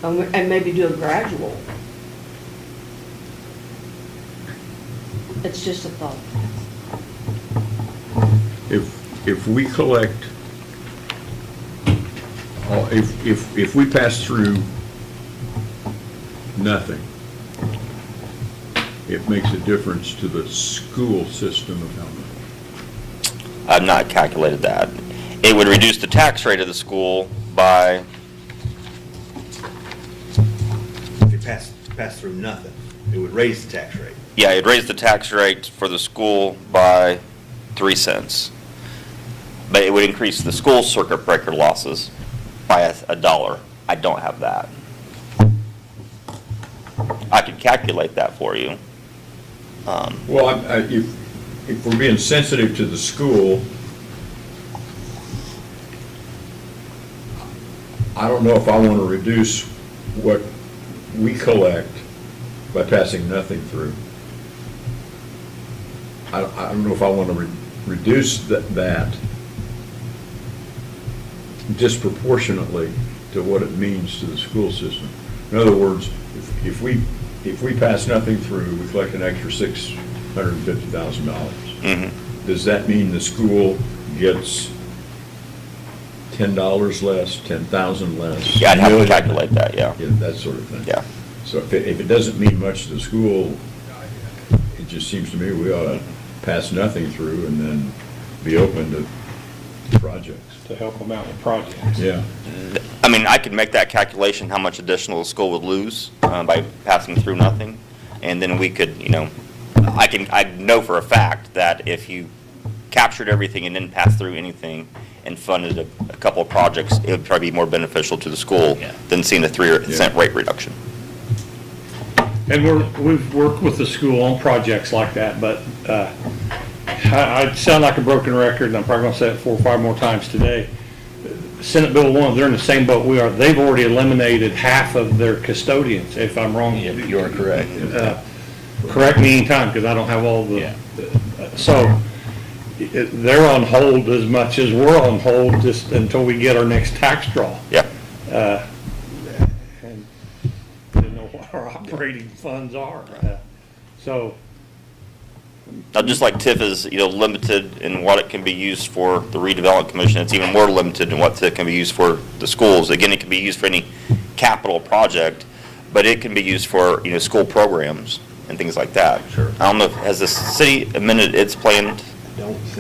Speaker 1: And maybe do a gradual. It's just a thought.
Speaker 4: If we collect, if we pass through nothing, it makes a difference to the school system of how much?
Speaker 6: I've not calculated that. It would reduce the tax rate of the school by,
Speaker 7: If you pass through nothing, it would raise the tax rate.
Speaker 6: yeah, it'd raise the tax rate for the school by 3 cents. But it would increase the school circuit breaker losses by $1. I don't have that. I could calculate that for you.
Speaker 4: Well, if we're being sensitive to the school, I don't know if I want to reduce what we collect by passing nothing through. I don't know if I want to reduce that disproportionately to what it means to the school system. In other words, if we pass nothing through, we collect an extra $650,000. Does that mean the school gets $10 less, $10,000 less?
Speaker 6: Yeah, I'd have to calculate that, yeah.
Speaker 4: Yeah, that sort of thing.
Speaker 6: Yeah.
Speaker 4: So if it doesn't mean much to the school, it just seems to me we ought to pass nothing through and then be open to projects.
Speaker 9: To help them out with projects.
Speaker 4: Yeah.
Speaker 6: I mean, I could make that calculation, how much additional the school would lose by passing through nothing. And then we could, I know for a fact that if you captured everything and didn't pass through anything and funded a couple of projects, it would probably be more beneficial to the school than seeing the 3% rate reduction.
Speaker 9: And we've worked with the school on projects like that, but I sound like a broken record, and I'm probably going to say it 4 or 5 more times today. Senate Bill 1, they're in the same boat we are. They've already eliminated half of their custodians, if I'm wrong.
Speaker 7: You are correct.
Speaker 9: Correct me anytime, because I don't have all the, so they're on hold as much as we're on hold just until we get our next tax draw.
Speaker 6: Yeah.
Speaker 9: And didn't know what our operating funds are. So.
Speaker 6: Now, just like TIF is, limited in what it can be used for the redevelopment commission, it's even more limited in what it can be used for the schools. Again, it can be used for any capital project, but it can be used for, school programs and things like that.
Speaker 7: Sure.
Speaker 6: I don't know, has the city amended its plan?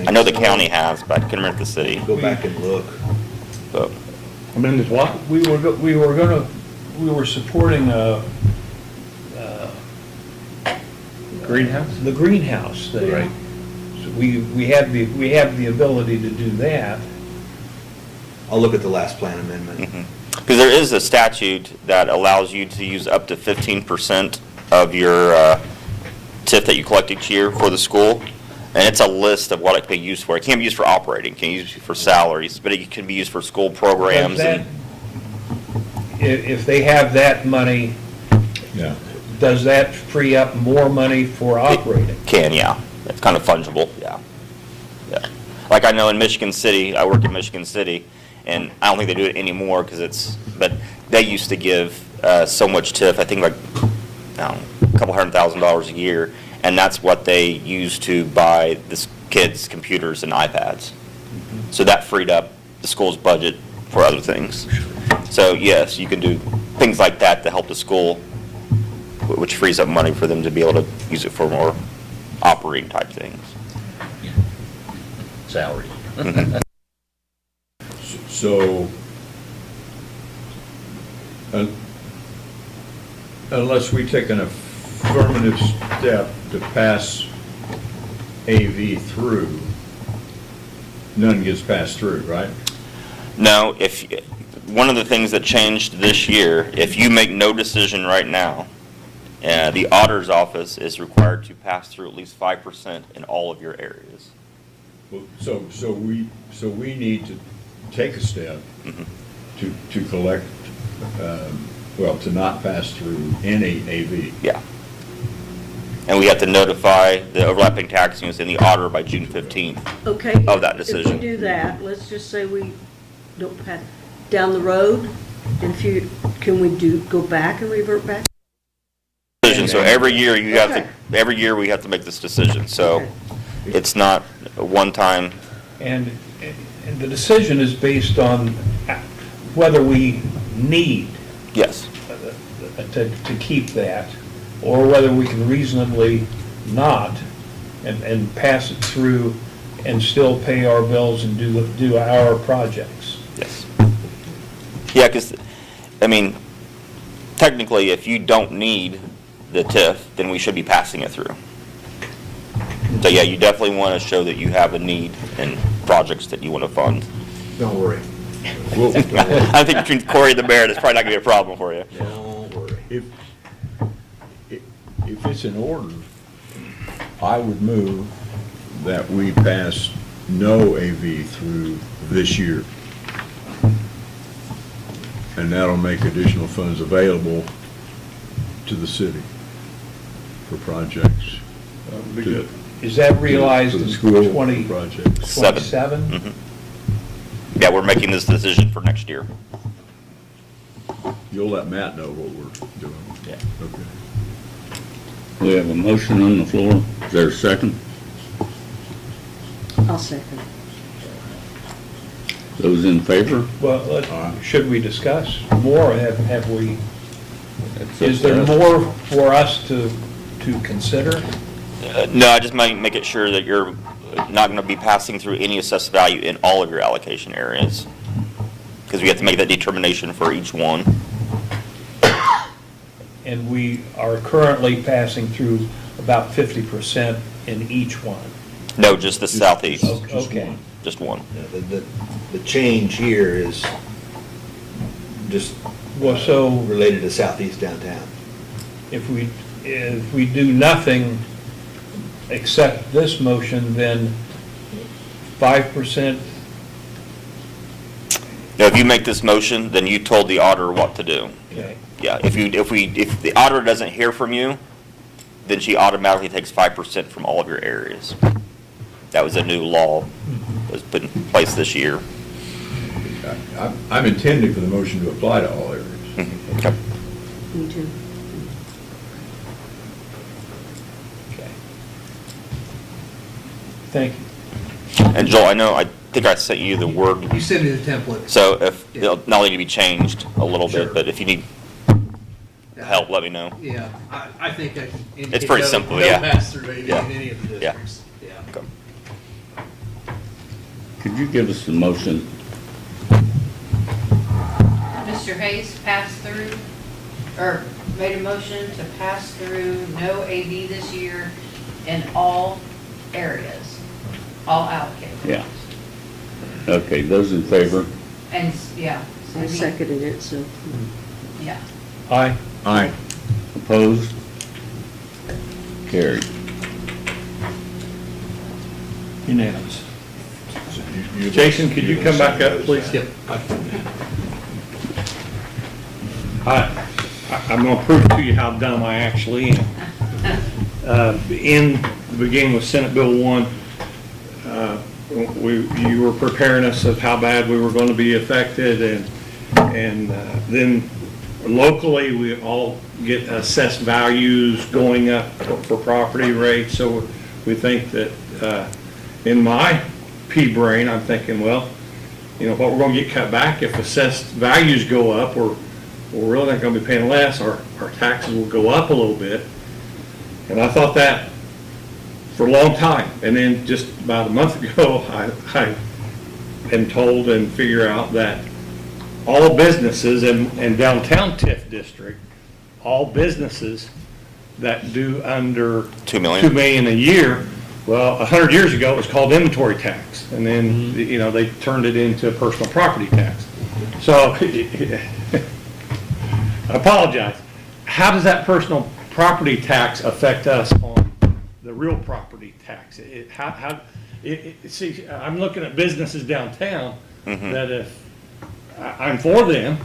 Speaker 6: I know the county has, but I couldn't remember the city.
Speaker 7: Go back and look.
Speaker 6: But
Speaker 9: Amended what?
Speaker 10: We were supporting
Speaker 9: Greenhouse?
Speaker 10: the greenhouse thing.
Speaker 7: Right.
Speaker 10: So we have the ability to do that.
Speaker 7: I'll look at the last plan amendment.
Speaker 6: Because there is a statute that allows you to use up to 15% of your TIF that you collect each year for the school. And it's a list of what it can be used for. It can't be used for operating, it can be used for salaries, but it can be used for school programs.
Speaker 10: If they have that money,
Speaker 4: Yeah.
Speaker 10: does that free up more money for operating?
Speaker 6: Can, yeah. It's kind of fungible, yeah. Yeah. Like I know in Michigan City, I work in Michigan City, and I don't think they do it anymore but they used to give so much TIF, I think like, I don't know, a couple $100,000 a year, and that's what they used to buy the kids computers and iPads. So that freed up the school's budget for other things. So yes, you can do things like that to help the school, which frees up money for them to be able to use it for more operating type things.
Speaker 3: Salary.
Speaker 4: So, unless we take an affirmative step to pass AV through, none gets passed through, right?
Speaker 6: No, one of the things that changed this year, if you make no decision right now, the auditor's office is required to pass through at least 5% in all of your areas.
Speaker 4: Well, so we need to take a step to collect, to not pass through any AV.
Speaker 6: Yeah. And we have to notify the overlapping tax units and the auditor by June 15th.
Speaker 1: Okay.
Speaker 6: Of that
Speaker 1: If
Speaker 6: decision.
Speaker 1: we do that, let's just say we don't pass, down the road, can we go back and revert back?
Speaker 6: Decision. So every year we have to make this decision. So
Speaker 1: Okay.
Speaker 6: it's not a one-time.
Speaker 10: And the decision is based on whether we need
Speaker 6: Yes.
Speaker 10: to keep that, or whether we can reasonably not, and pass it through and still pay our bills and do our projects.
Speaker 6: Yes. Yeah, because, technically, if you don't need the TIF, then we should be passing it through. So, yeah, you definitely want to show that you have a need in projects that you want to fund.
Speaker 7: Don't worry.
Speaker 6: I think between Corey and the mayor, that's probably not going to be a problem for you.
Speaker 7: Don't worry.
Speaker 4: If it's in order, I would move that we pass no AV through this year. And that'll make additional funds available to the city for projects.
Speaker 9: That would be good.
Speaker 10: Is that realized
Speaker 4: For the
Speaker 10: in
Speaker 4: school
Speaker 10: 2027?
Speaker 4: projects.
Speaker 6: 7. Yeah, we're making this decision for next year.
Speaker 4: You'll let Matt know what we're doing.
Speaker 6: Yeah.
Speaker 4: Okay.
Speaker 3: We have a motion on the floor. Is there a second?
Speaker 1: I'll second.
Speaker 3: Those in favor?
Speaker 10: Well, should we discuss more? Have we,
Speaker 3: That's
Speaker 10: is
Speaker 3: up to
Speaker 10: there
Speaker 3: us.
Speaker 10: more for us to consider?
Speaker 6: No, I just might make it sure that you're not going to be passing through any assessed value in all of your allocation areas. Because we have to make that determination for each one.
Speaker 10: And we are currently passing through about 50% in each one.
Speaker 6: No, just the southeast,
Speaker 10: Okay.
Speaker 6: just one.
Speaker 7: The change here is just
Speaker 10: Well, so
Speaker 7: related to southeast downtown.
Speaker 10: if we do nothing except this motion, then 5%,
Speaker 6: Now, if you make this motion, then you told the auditor what to do.
Speaker 10: okay.
Speaker 6: Yeah, if the auditor doesn't hear from you, then she automatically takes 5% from all of your areas. That was a new law that was put in place this year.
Speaker 4: I'm intending for the motion to apply to all areas.
Speaker 6: Okay.
Speaker 1: Me too.
Speaker 10: Okay. Thank you.
Speaker 6: And Joel, I think I sent you the word,
Speaker 7: You send me the template.
Speaker 6: so if, it'll not only need to be changed a little
Speaker 7: Sure.
Speaker 6: bit, but if you need help, let me know.
Speaker 7: Yeah, I think that.
Speaker 6: It's pretty simple, yeah.
Speaker 7: pass-through
Speaker 6: Yeah.
Speaker 7: in any of the
Speaker 6: Yeah.
Speaker 7: districts. Yeah.
Speaker 6: Okay.
Speaker 3: Could you give us the motion?
Speaker 2: Mr. Hayes passed through, or made a motion to pass through no AV this year in all areas, all allocated.
Speaker 3: Yeah. Okay, those in favor?
Speaker 2: And, yeah.
Speaker 1: I seconded it, so.
Speaker 2: Yeah.
Speaker 10: Aye.
Speaker 4: Aye.
Speaker 3: Opposed? Carried.
Speaker 9: Unanimous.
Speaker 4: So you-
Speaker 9: Jason, could you come back up, please?
Speaker 7: Yep.
Speaker 9: I'm going to prove to you how dumb I actually am. Beginning with Senate Bill 1, you were preparing us of how bad we were going to be affected, and then locally, we all get assessed values going up for property rates, so we think that, in my pea brain, I'm thinking, well, what we're going to get cut back if assessed values go up, we're really not going to be paying less, our taxes will go up a little bit. And I thought that for a long time, and then just about a month ago, I am told and figure out that all businesses in downtown TIF district, all businesses that do under
Speaker 6: 2 million?
Speaker 9: 2 million a year, well, 100 years ago, it was called inventory tax, and then, they turned it into a personal property tax. So, I apologize. How does that personal property tax affect us on the real property tax? See, I'm looking at businesses downtown that if I'm for them,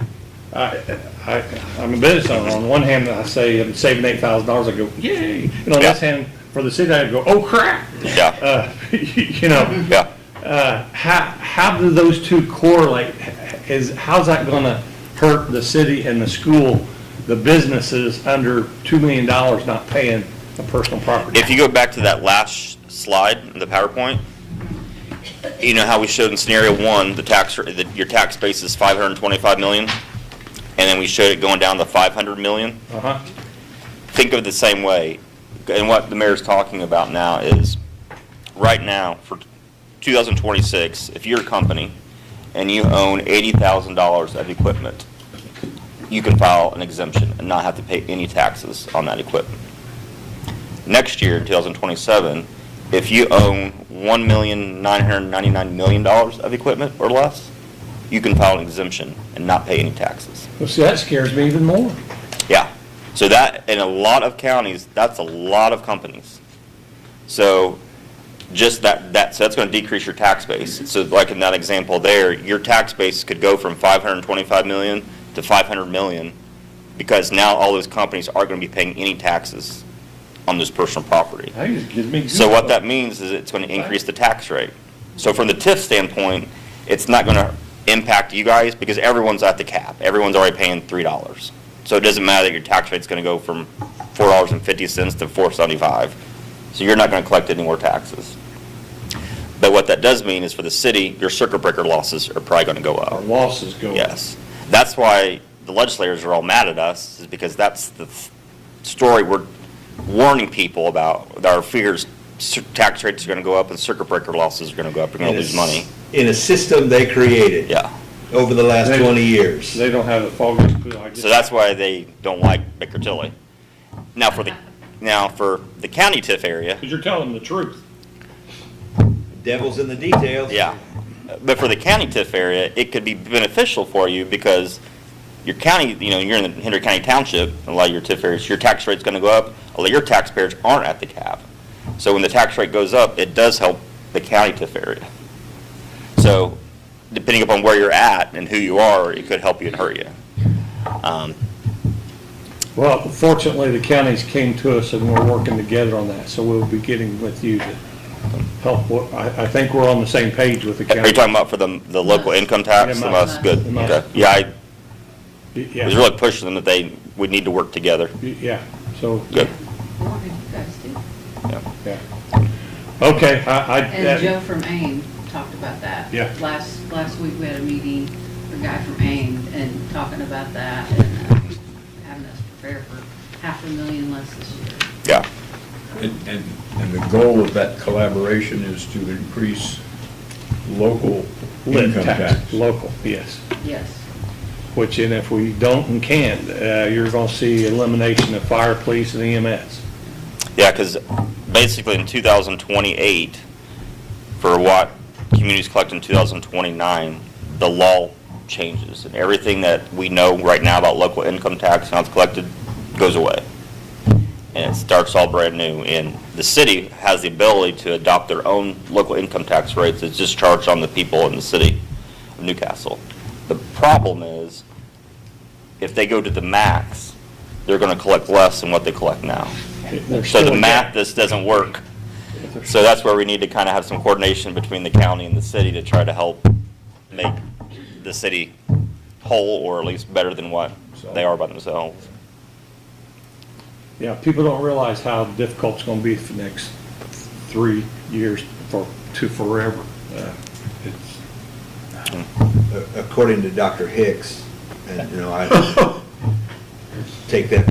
Speaker 9: I'm a business owner. On the one hand, I say I'm saving $8,000. I go, yay! And on the other hand, for the city, I go, oh crap!
Speaker 6: Yeah. Yeah.
Speaker 9: How do those two correlate? How's that going to hurt the city and the school, the businesses under $2 million not paying a personal property?
Speaker 6: If you go back to that last slide in the PowerPoint, you know how we showed in scenario 1, your tax base is 525 million, and then we showed it going down to 500 million?
Speaker 9: Uh-huh.
Speaker 6: Think of it the same way. And what the mayor's talking about now is, right now, for 2026, if you're a company and you own $80,000 of equipment, you can file an exemption and not have to pay any taxes on that equipment. Next year, in 2027, if you own $1,999,000 of equipment or less, you can file an exemption and not pay any taxes.
Speaker 9: Well, see, that scares me even more.
Speaker 6: Yeah, so that, in a lot of counties, that's a lot of companies. So just so that's going to decrease your tax base. So like in that example there, your tax base could go from 525 million to 500 million, because now all those companies aren't going to be paying any taxes on this personal property.
Speaker 9: That just gives me
Speaker 6: So what
Speaker 9: goosebumps.
Speaker 6: that means is it's going to increase the tax rate. So from the TIF standpoint, it's not going to impact you guys because everyone's at the cap. Everyone's already paying $3. So it doesn't matter that your tax rate's going to go from $4.50 to $4.75. So you're not going to collect any more taxes. But what that does mean is for the city, your circuit breaker losses are probably going to go
Speaker 9: Our
Speaker 6: up.
Speaker 9: losses go up.
Speaker 6: Yes. That's why the legislators are all mad at us, is because that's the story we're warning people about. With our fears, tax rates are going to go up and circuit breaker losses are going to go up. We're going to lose money.
Speaker 7: In a system they created.
Speaker 6: Yeah.
Speaker 7: Over the last
Speaker 9: They-
Speaker 7: 20 years.
Speaker 9: They don't have the foggiest clue. I
Speaker 6: So
Speaker 9: just-
Speaker 6: that's why they don't like Baker Tilly. Now for the county TIF area,
Speaker 9: Because you're telling the truth.
Speaker 7: Devil's in the details.
Speaker 6: yeah. But for the county TIF area, it could be beneficial for you because your county, you're in the Henry County Township, a lot of your TIF areas, your tax rate's gonna go up. A lot of your taxpayers aren't at the cap. So when the tax rate goes up, it does help the county TIF area. So depending upon where you're at and who you are, it could help you and hurt you.
Speaker 9: Well, fortunately, the counties came to us and we're working together on that, so we'll be getting with you to help. I think we're on the same page with the
Speaker 6: Are
Speaker 9: county.
Speaker 6: you talking about for the local income tax?
Speaker 9: Yeah,
Speaker 6: The must, good.
Speaker 9: the must.
Speaker 6: Okay. Yeah, I
Speaker 9: Yeah,
Speaker 6: was really pushing them that we need to work together.
Speaker 9: yeah, so,
Speaker 6: Good.
Speaker 2: We want you guys to.
Speaker 9: yeah. Okay,
Speaker 2: And Joe from AIM talked about that.
Speaker 9: Yeah.
Speaker 2: Last week, we had a meeting, a guy from AIM, and talking about that, and having us prepare for $500,000 less this year.
Speaker 6: Yeah.
Speaker 4: And the goal of that collaboration is to increase local
Speaker 9: lit
Speaker 4: income
Speaker 9: tax,
Speaker 4: tax.
Speaker 9: local, yes.
Speaker 2: Yes.
Speaker 9: Which, and if we don't and can't, you're gonna see elimination of fire, police, and EMS.
Speaker 6: Yeah, because basically in 2028, for what communities collect in 2029, the law changes. And everything that we know right now about local income tax and how it's collected goes away. And it starts all brand new. And the city has the ability to adopt their own local income tax rates that's just charged on the people in the city of Newcastle. The problem is, if they go to the max, they're going to collect less than what they collect now.
Speaker 9: There's
Speaker 6: So
Speaker 9: still
Speaker 6: the
Speaker 9: a
Speaker 6: math,
Speaker 9: gap.
Speaker 6: this doesn't work. So that's where we need to kind of have some coordination between the county and the city to try to help make the city whole, or at least better than what they are by themselves.
Speaker 9: Yeah, people don't realize how difficult it's gonna be for the next 3 years to forever. It's,
Speaker 7: According to Dr. Hicks, and, I take that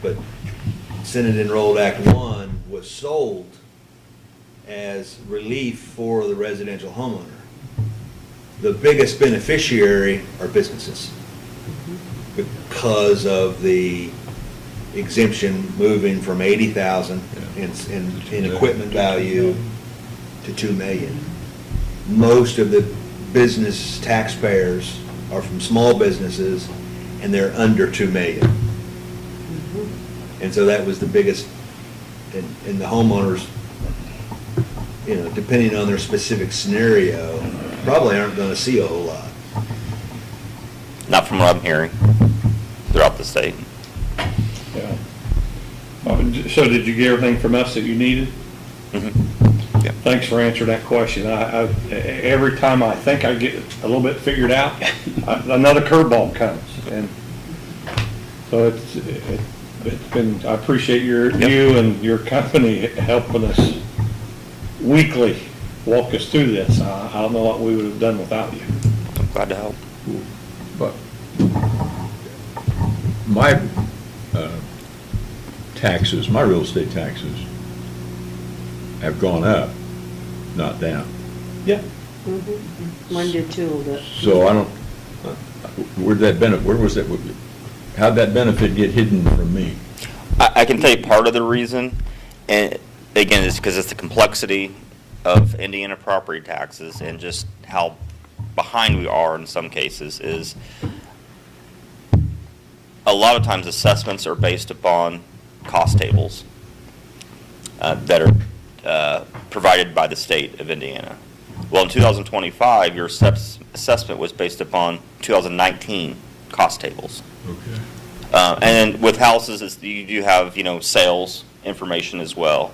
Speaker 7: but Senate Enrolled Act 1 was sold as relief for the residential homeowner. The biggest beneficiary are businesses because of the exemption moving from 80,000 in equipment value to 2 million. Most of the business taxpayers are from small businesses, and they're under 2 million. And so that was the biggest, and the homeowners, depending on their specific scenario, probably aren't gonna see a whole lot.
Speaker 6: Not from what I'm hearing throughout the state.
Speaker 9: yeah. So did you get everything from us that you needed?
Speaker 6: Mm-hmm. Yeah.
Speaker 9: Thanks for answering that question. Every time I think I get a little bit figured out, another curveball comes. And so it's been, I appreciate you and your company helping us weekly walk us through this. I don't know what we would have done without you.
Speaker 6: I'm glad to help.
Speaker 4: But my taxes, my real estate taxes have gone up, not down.
Speaker 9: Yeah.
Speaker 1: Mine did too, a little bit.
Speaker 4: So I don't, where'd that benefit, where was that, how'd that benefit get hidden from me?
Speaker 6: I can tell you part of the reason, and again, it's because it's the complexity of Indiana property taxes and just how behind we are in some cases is a lot of times assessments are based upon cost tables that are provided by the state of Indiana. Well, in 2025, your assessment was based upon 2019 cost tables.
Speaker 4: Okay.
Speaker 6: And with houses, you do have, sales information as well.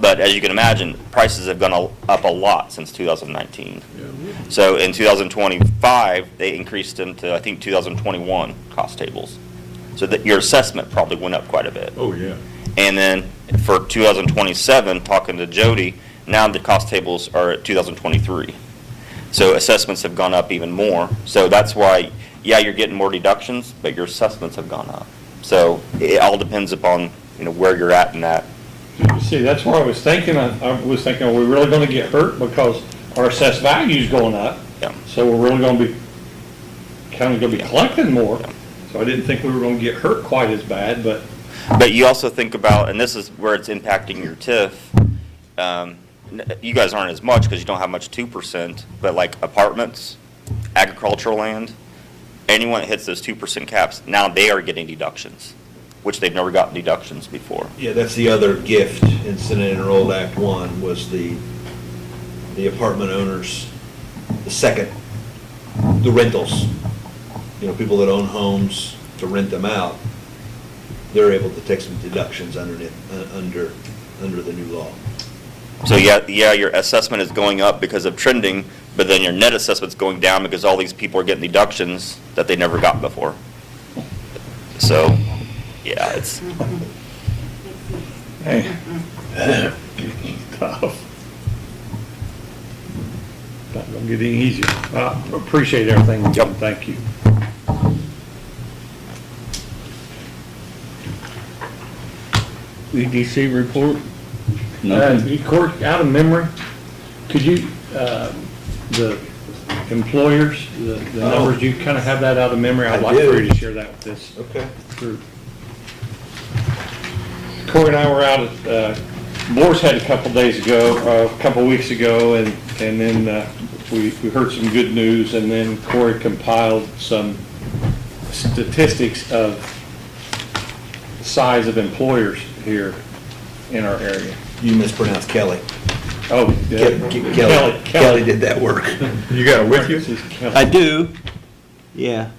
Speaker 6: But as you can imagine, prices have gone up a lot since 2019. So in 2025, they increased them to, I think, 2021 cost tables. So that your assessment probably went up quite a bit.
Speaker 4: Oh, yeah.
Speaker 6: And then for 2027, talking to Jody, now the cost tables are at 2023. So assessments have gone up even more. So that's why, yeah, you're getting more deductions, but your assessments have gone up. So it all depends upon, where you're at in that.
Speaker 9: See, that's where I was thinking, I was thinking, are we really gonna get hurt because our assessed value's going up?
Speaker 6: Yeah.
Speaker 9: So we're really gonna be, county's gonna be collecting more. So I didn't think we were gonna get hurt quite as bad, but
Speaker 6: But you also think about, and this is where it's impacting your TIF, you guys aren't as much because you don't have much 2%, but like apartments, agricultural land, anyone that hits those 2% caps, now they are getting deductions, which they've never gotten deductions before.
Speaker 7: Yeah, that's the other gift in Senate Enrolled Act 1 was the apartment owners, the rentals. People that own homes to rent them out, they're able to take some deductions under the new law.
Speaker 6: So yeah, your assessment is going up because of trending, but then your net assessment's going down because all these people are getting deductions that they never got before. So, yeah, it's,
Speaker 9: hey. Tough. Not gonna get any easier. I appreciate everything you've done, thank you.
Speaker 3: EDC report? Nothing?
Speaker 9: Court, out of memory, could you, the employers, the numbers, you kind of have that out of memory? I'd
Speaker 7: I
Speaker 9: like for
Speaker 7: do.
Speaker 9: you to share that with this
Speaker 7: Okay.
Speaker 9: group. Corey and I were out at Boar's Head a couple days ago, a couple weeks ago, and then we heard some good news, and then Corey compiled some statistics of the size of employers here in our area.
Speaker 7: You mispronounced Kelly.
Speaker 9: Oh,
Speaker 7: Kelly did that work.
Speaker 4: You got it with you?
Speaker 3: I do, yeah.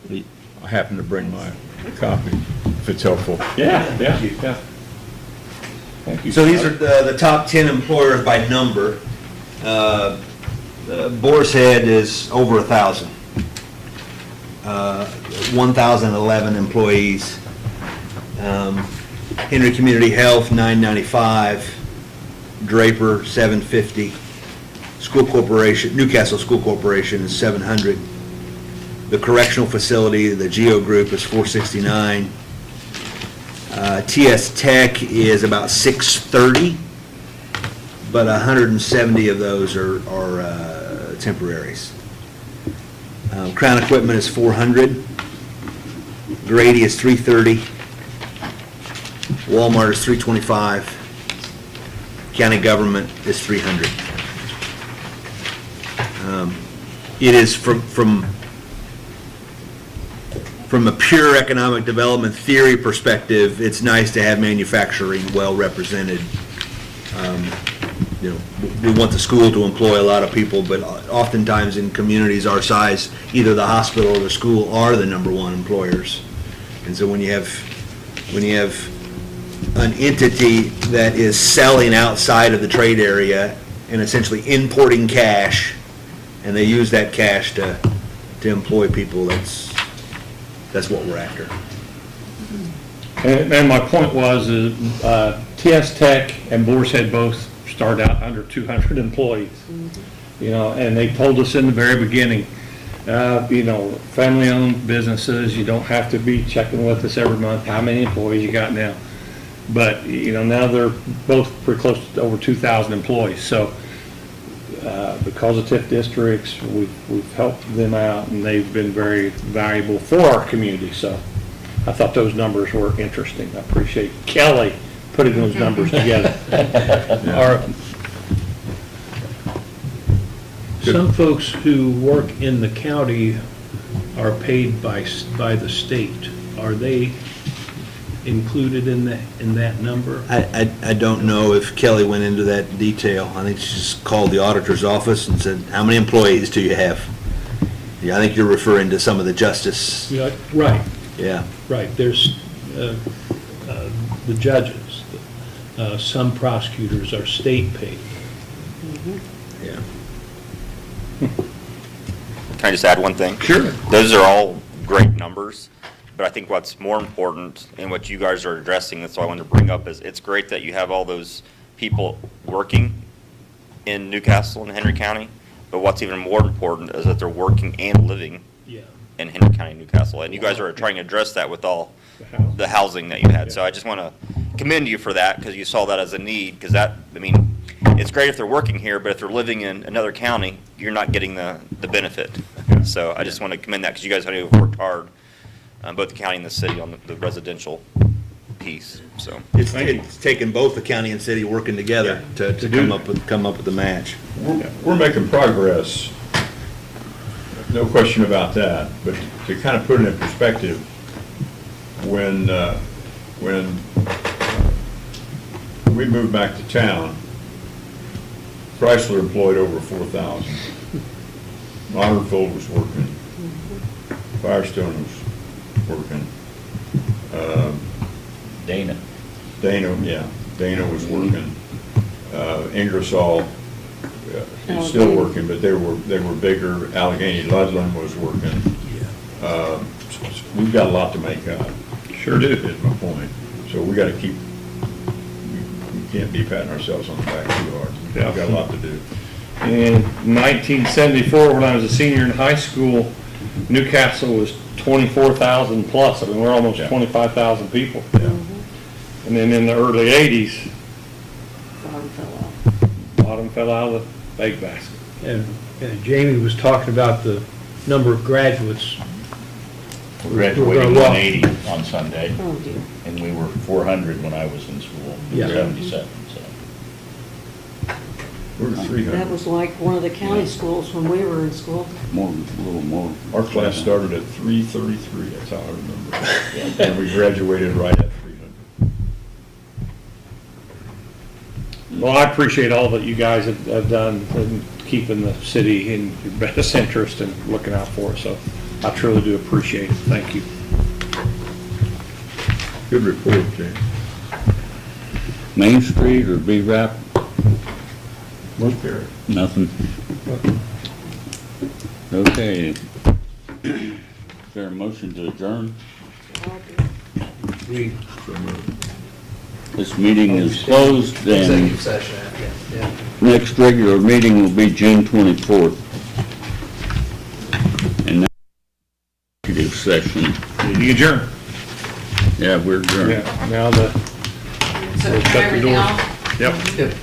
Speaker 4: I happen to bring my copy, if it's helpful.
Speaker 9: Yeah. Thank you.
Speaker 7: So these are the top 10 employers by number. Boar's Head is over 1,000. 1,011 employees. Henry Community Health, 995. Draper, 750. Newcastle School Corporation is 700. The correctional facility, the GEO Group, is 469. TS Tech is about 630, but 170 of those are temporaries. Crown Equipment is 400. Grady is 330. Walmart is 325. County government is 300. It is from a pure economic development theory perspective, it's nice to have manufacturing well represented. We want the school to employ a lot of people, but oftentimes in communities our size, either the hospital or the school are the number one employers. And so when you have an entity that is selling outside of the trade area and essentially importing cash, and they use that cash to employ people, that's what we're after.
Speaker 9: And my point was, TS Tech and Boar's Head both start out under 200 employees. And they told us in the very beginning, family-owned businesses, you don't have to be checking with us every month, how many employees you got now. But, now they're both pretty close to over 2,000 employees. So because of TIF districts, we've helped them out, and they've been very valuable for our community. So I thought those numbers were interesting. I appreciate Kelly putting those numbers together.
Speaker 10: Some folks who work in the county are paid by the state. Are they included in that number?
Speaker 7: I don't know if Kelly went into that detail. I think she just called the auditor's office and said, how many employees do you have? Yeah, I think you're referring to some of the justice,
Speaker 10: Yeah, right,
Speaker 7: yeah.
Speaker 10: right. There's the judges. Some prosecutors are state paid.
Speaker 7: Yeah.
Speaker 6: Can I just add one thing?
Speaker 9: Sure.
Speaker 6: Those are all great numbers, but I think what's more important and what you guys are addressing, that's what I wanted to bring up, is it's great that you have all those people working in Newcastle and Henry County, but what's even more important is that they're working and living
Speaker 10: Yeah.
Speaker 6: in Henry County, Newcastle, and you guys are trying to address that with all the housing that you had. So I just want to commend you for that, because you saw that as a need, because that, I mean, it's great if they're working here, but if they're living in another county, you're not getting the benefit. So I just want to commend that, because you guys have worked hard, both the county and the city, on the residential piece, so.
Speaker 7: It's taken both the county and city working together to come up with a match.
Speaker 4: We're making progress, no question about that, but to kind of put it in perspective, when we moved back to town, Chrysler employed over 4,000. Modernville was working. Firestone was working.
Speaker 3: Dana.
Speaker 4: Dana was working. Ingersoll is still working, but they were bigger. Allegheny Ludlam was working. We've got a lot to make up.
Speaker 9: Sure do.
Speaker 4: Is my point. So we gotta keep, we can't be patting ourselves on the back too hard.
Speaker 9: Yeah.
Speaker 4: We've got a lot to do.
Speaker 9: In 1974, when I was a senior in high school, Newcastle was 24,000 plus. I mean, we're almost
Speaker 4: Yeah.
Speaker 9: 25,000 people.
Speaker 4: Yeah.
Speaker 9: And then in the early 80s,
Speaker 1: Bottom fell out.
Speaker 9: bottom fell out of the bag basket.
Speaker 10: And Jamie was talking about the number of graduates.
Speaker 11: We
Speaker 10: We're
Speaker 11: graduated
Speaker 10: gonna walk.
Speaker 11: 180 on Sunday,
Speaker 1: Oh, dear.
Speaker 11: and we were 400 when I was in school,
Speaker 10: Yeah.
Speaker 11: 77, so.
Speaker 4: We're at 300.
Speaker 1: That was like one of the county schools when we were in school.
Speaker 3: More, a little more.
Speaker 4: Our class started at 333, that's how I remember. And we graduated right at 300.
Speaker 9: Well, I appreciate all that you guys have done in keeping the city in your best interest and looking out for us, so I truly do appreciate it. Thank you.
Speaker 4: Good report, James.
Speaker 3: Main Street or B-Rap?
Speaker 4: Most Perry.
Speaker 3: Nothing. Okay. Is there a motion to adjourn?
Speaker 10: We
Speaker 3: This meeting is closed, and
Speaker 7: Executive session, yeah.
Speaker 3: next regular meeting will be June 24th. And that executive session,
Speaker 9: You adjourn.
Speaker 3: yeah, we're adjourned.
Speaker 9: Yeah, now the,
Speaker 2: So
Speaker 9: We'll shut the
Speaker 2: everything
Speaker 9: doors.
Speaker 2: off?
Speaker 9: Yep.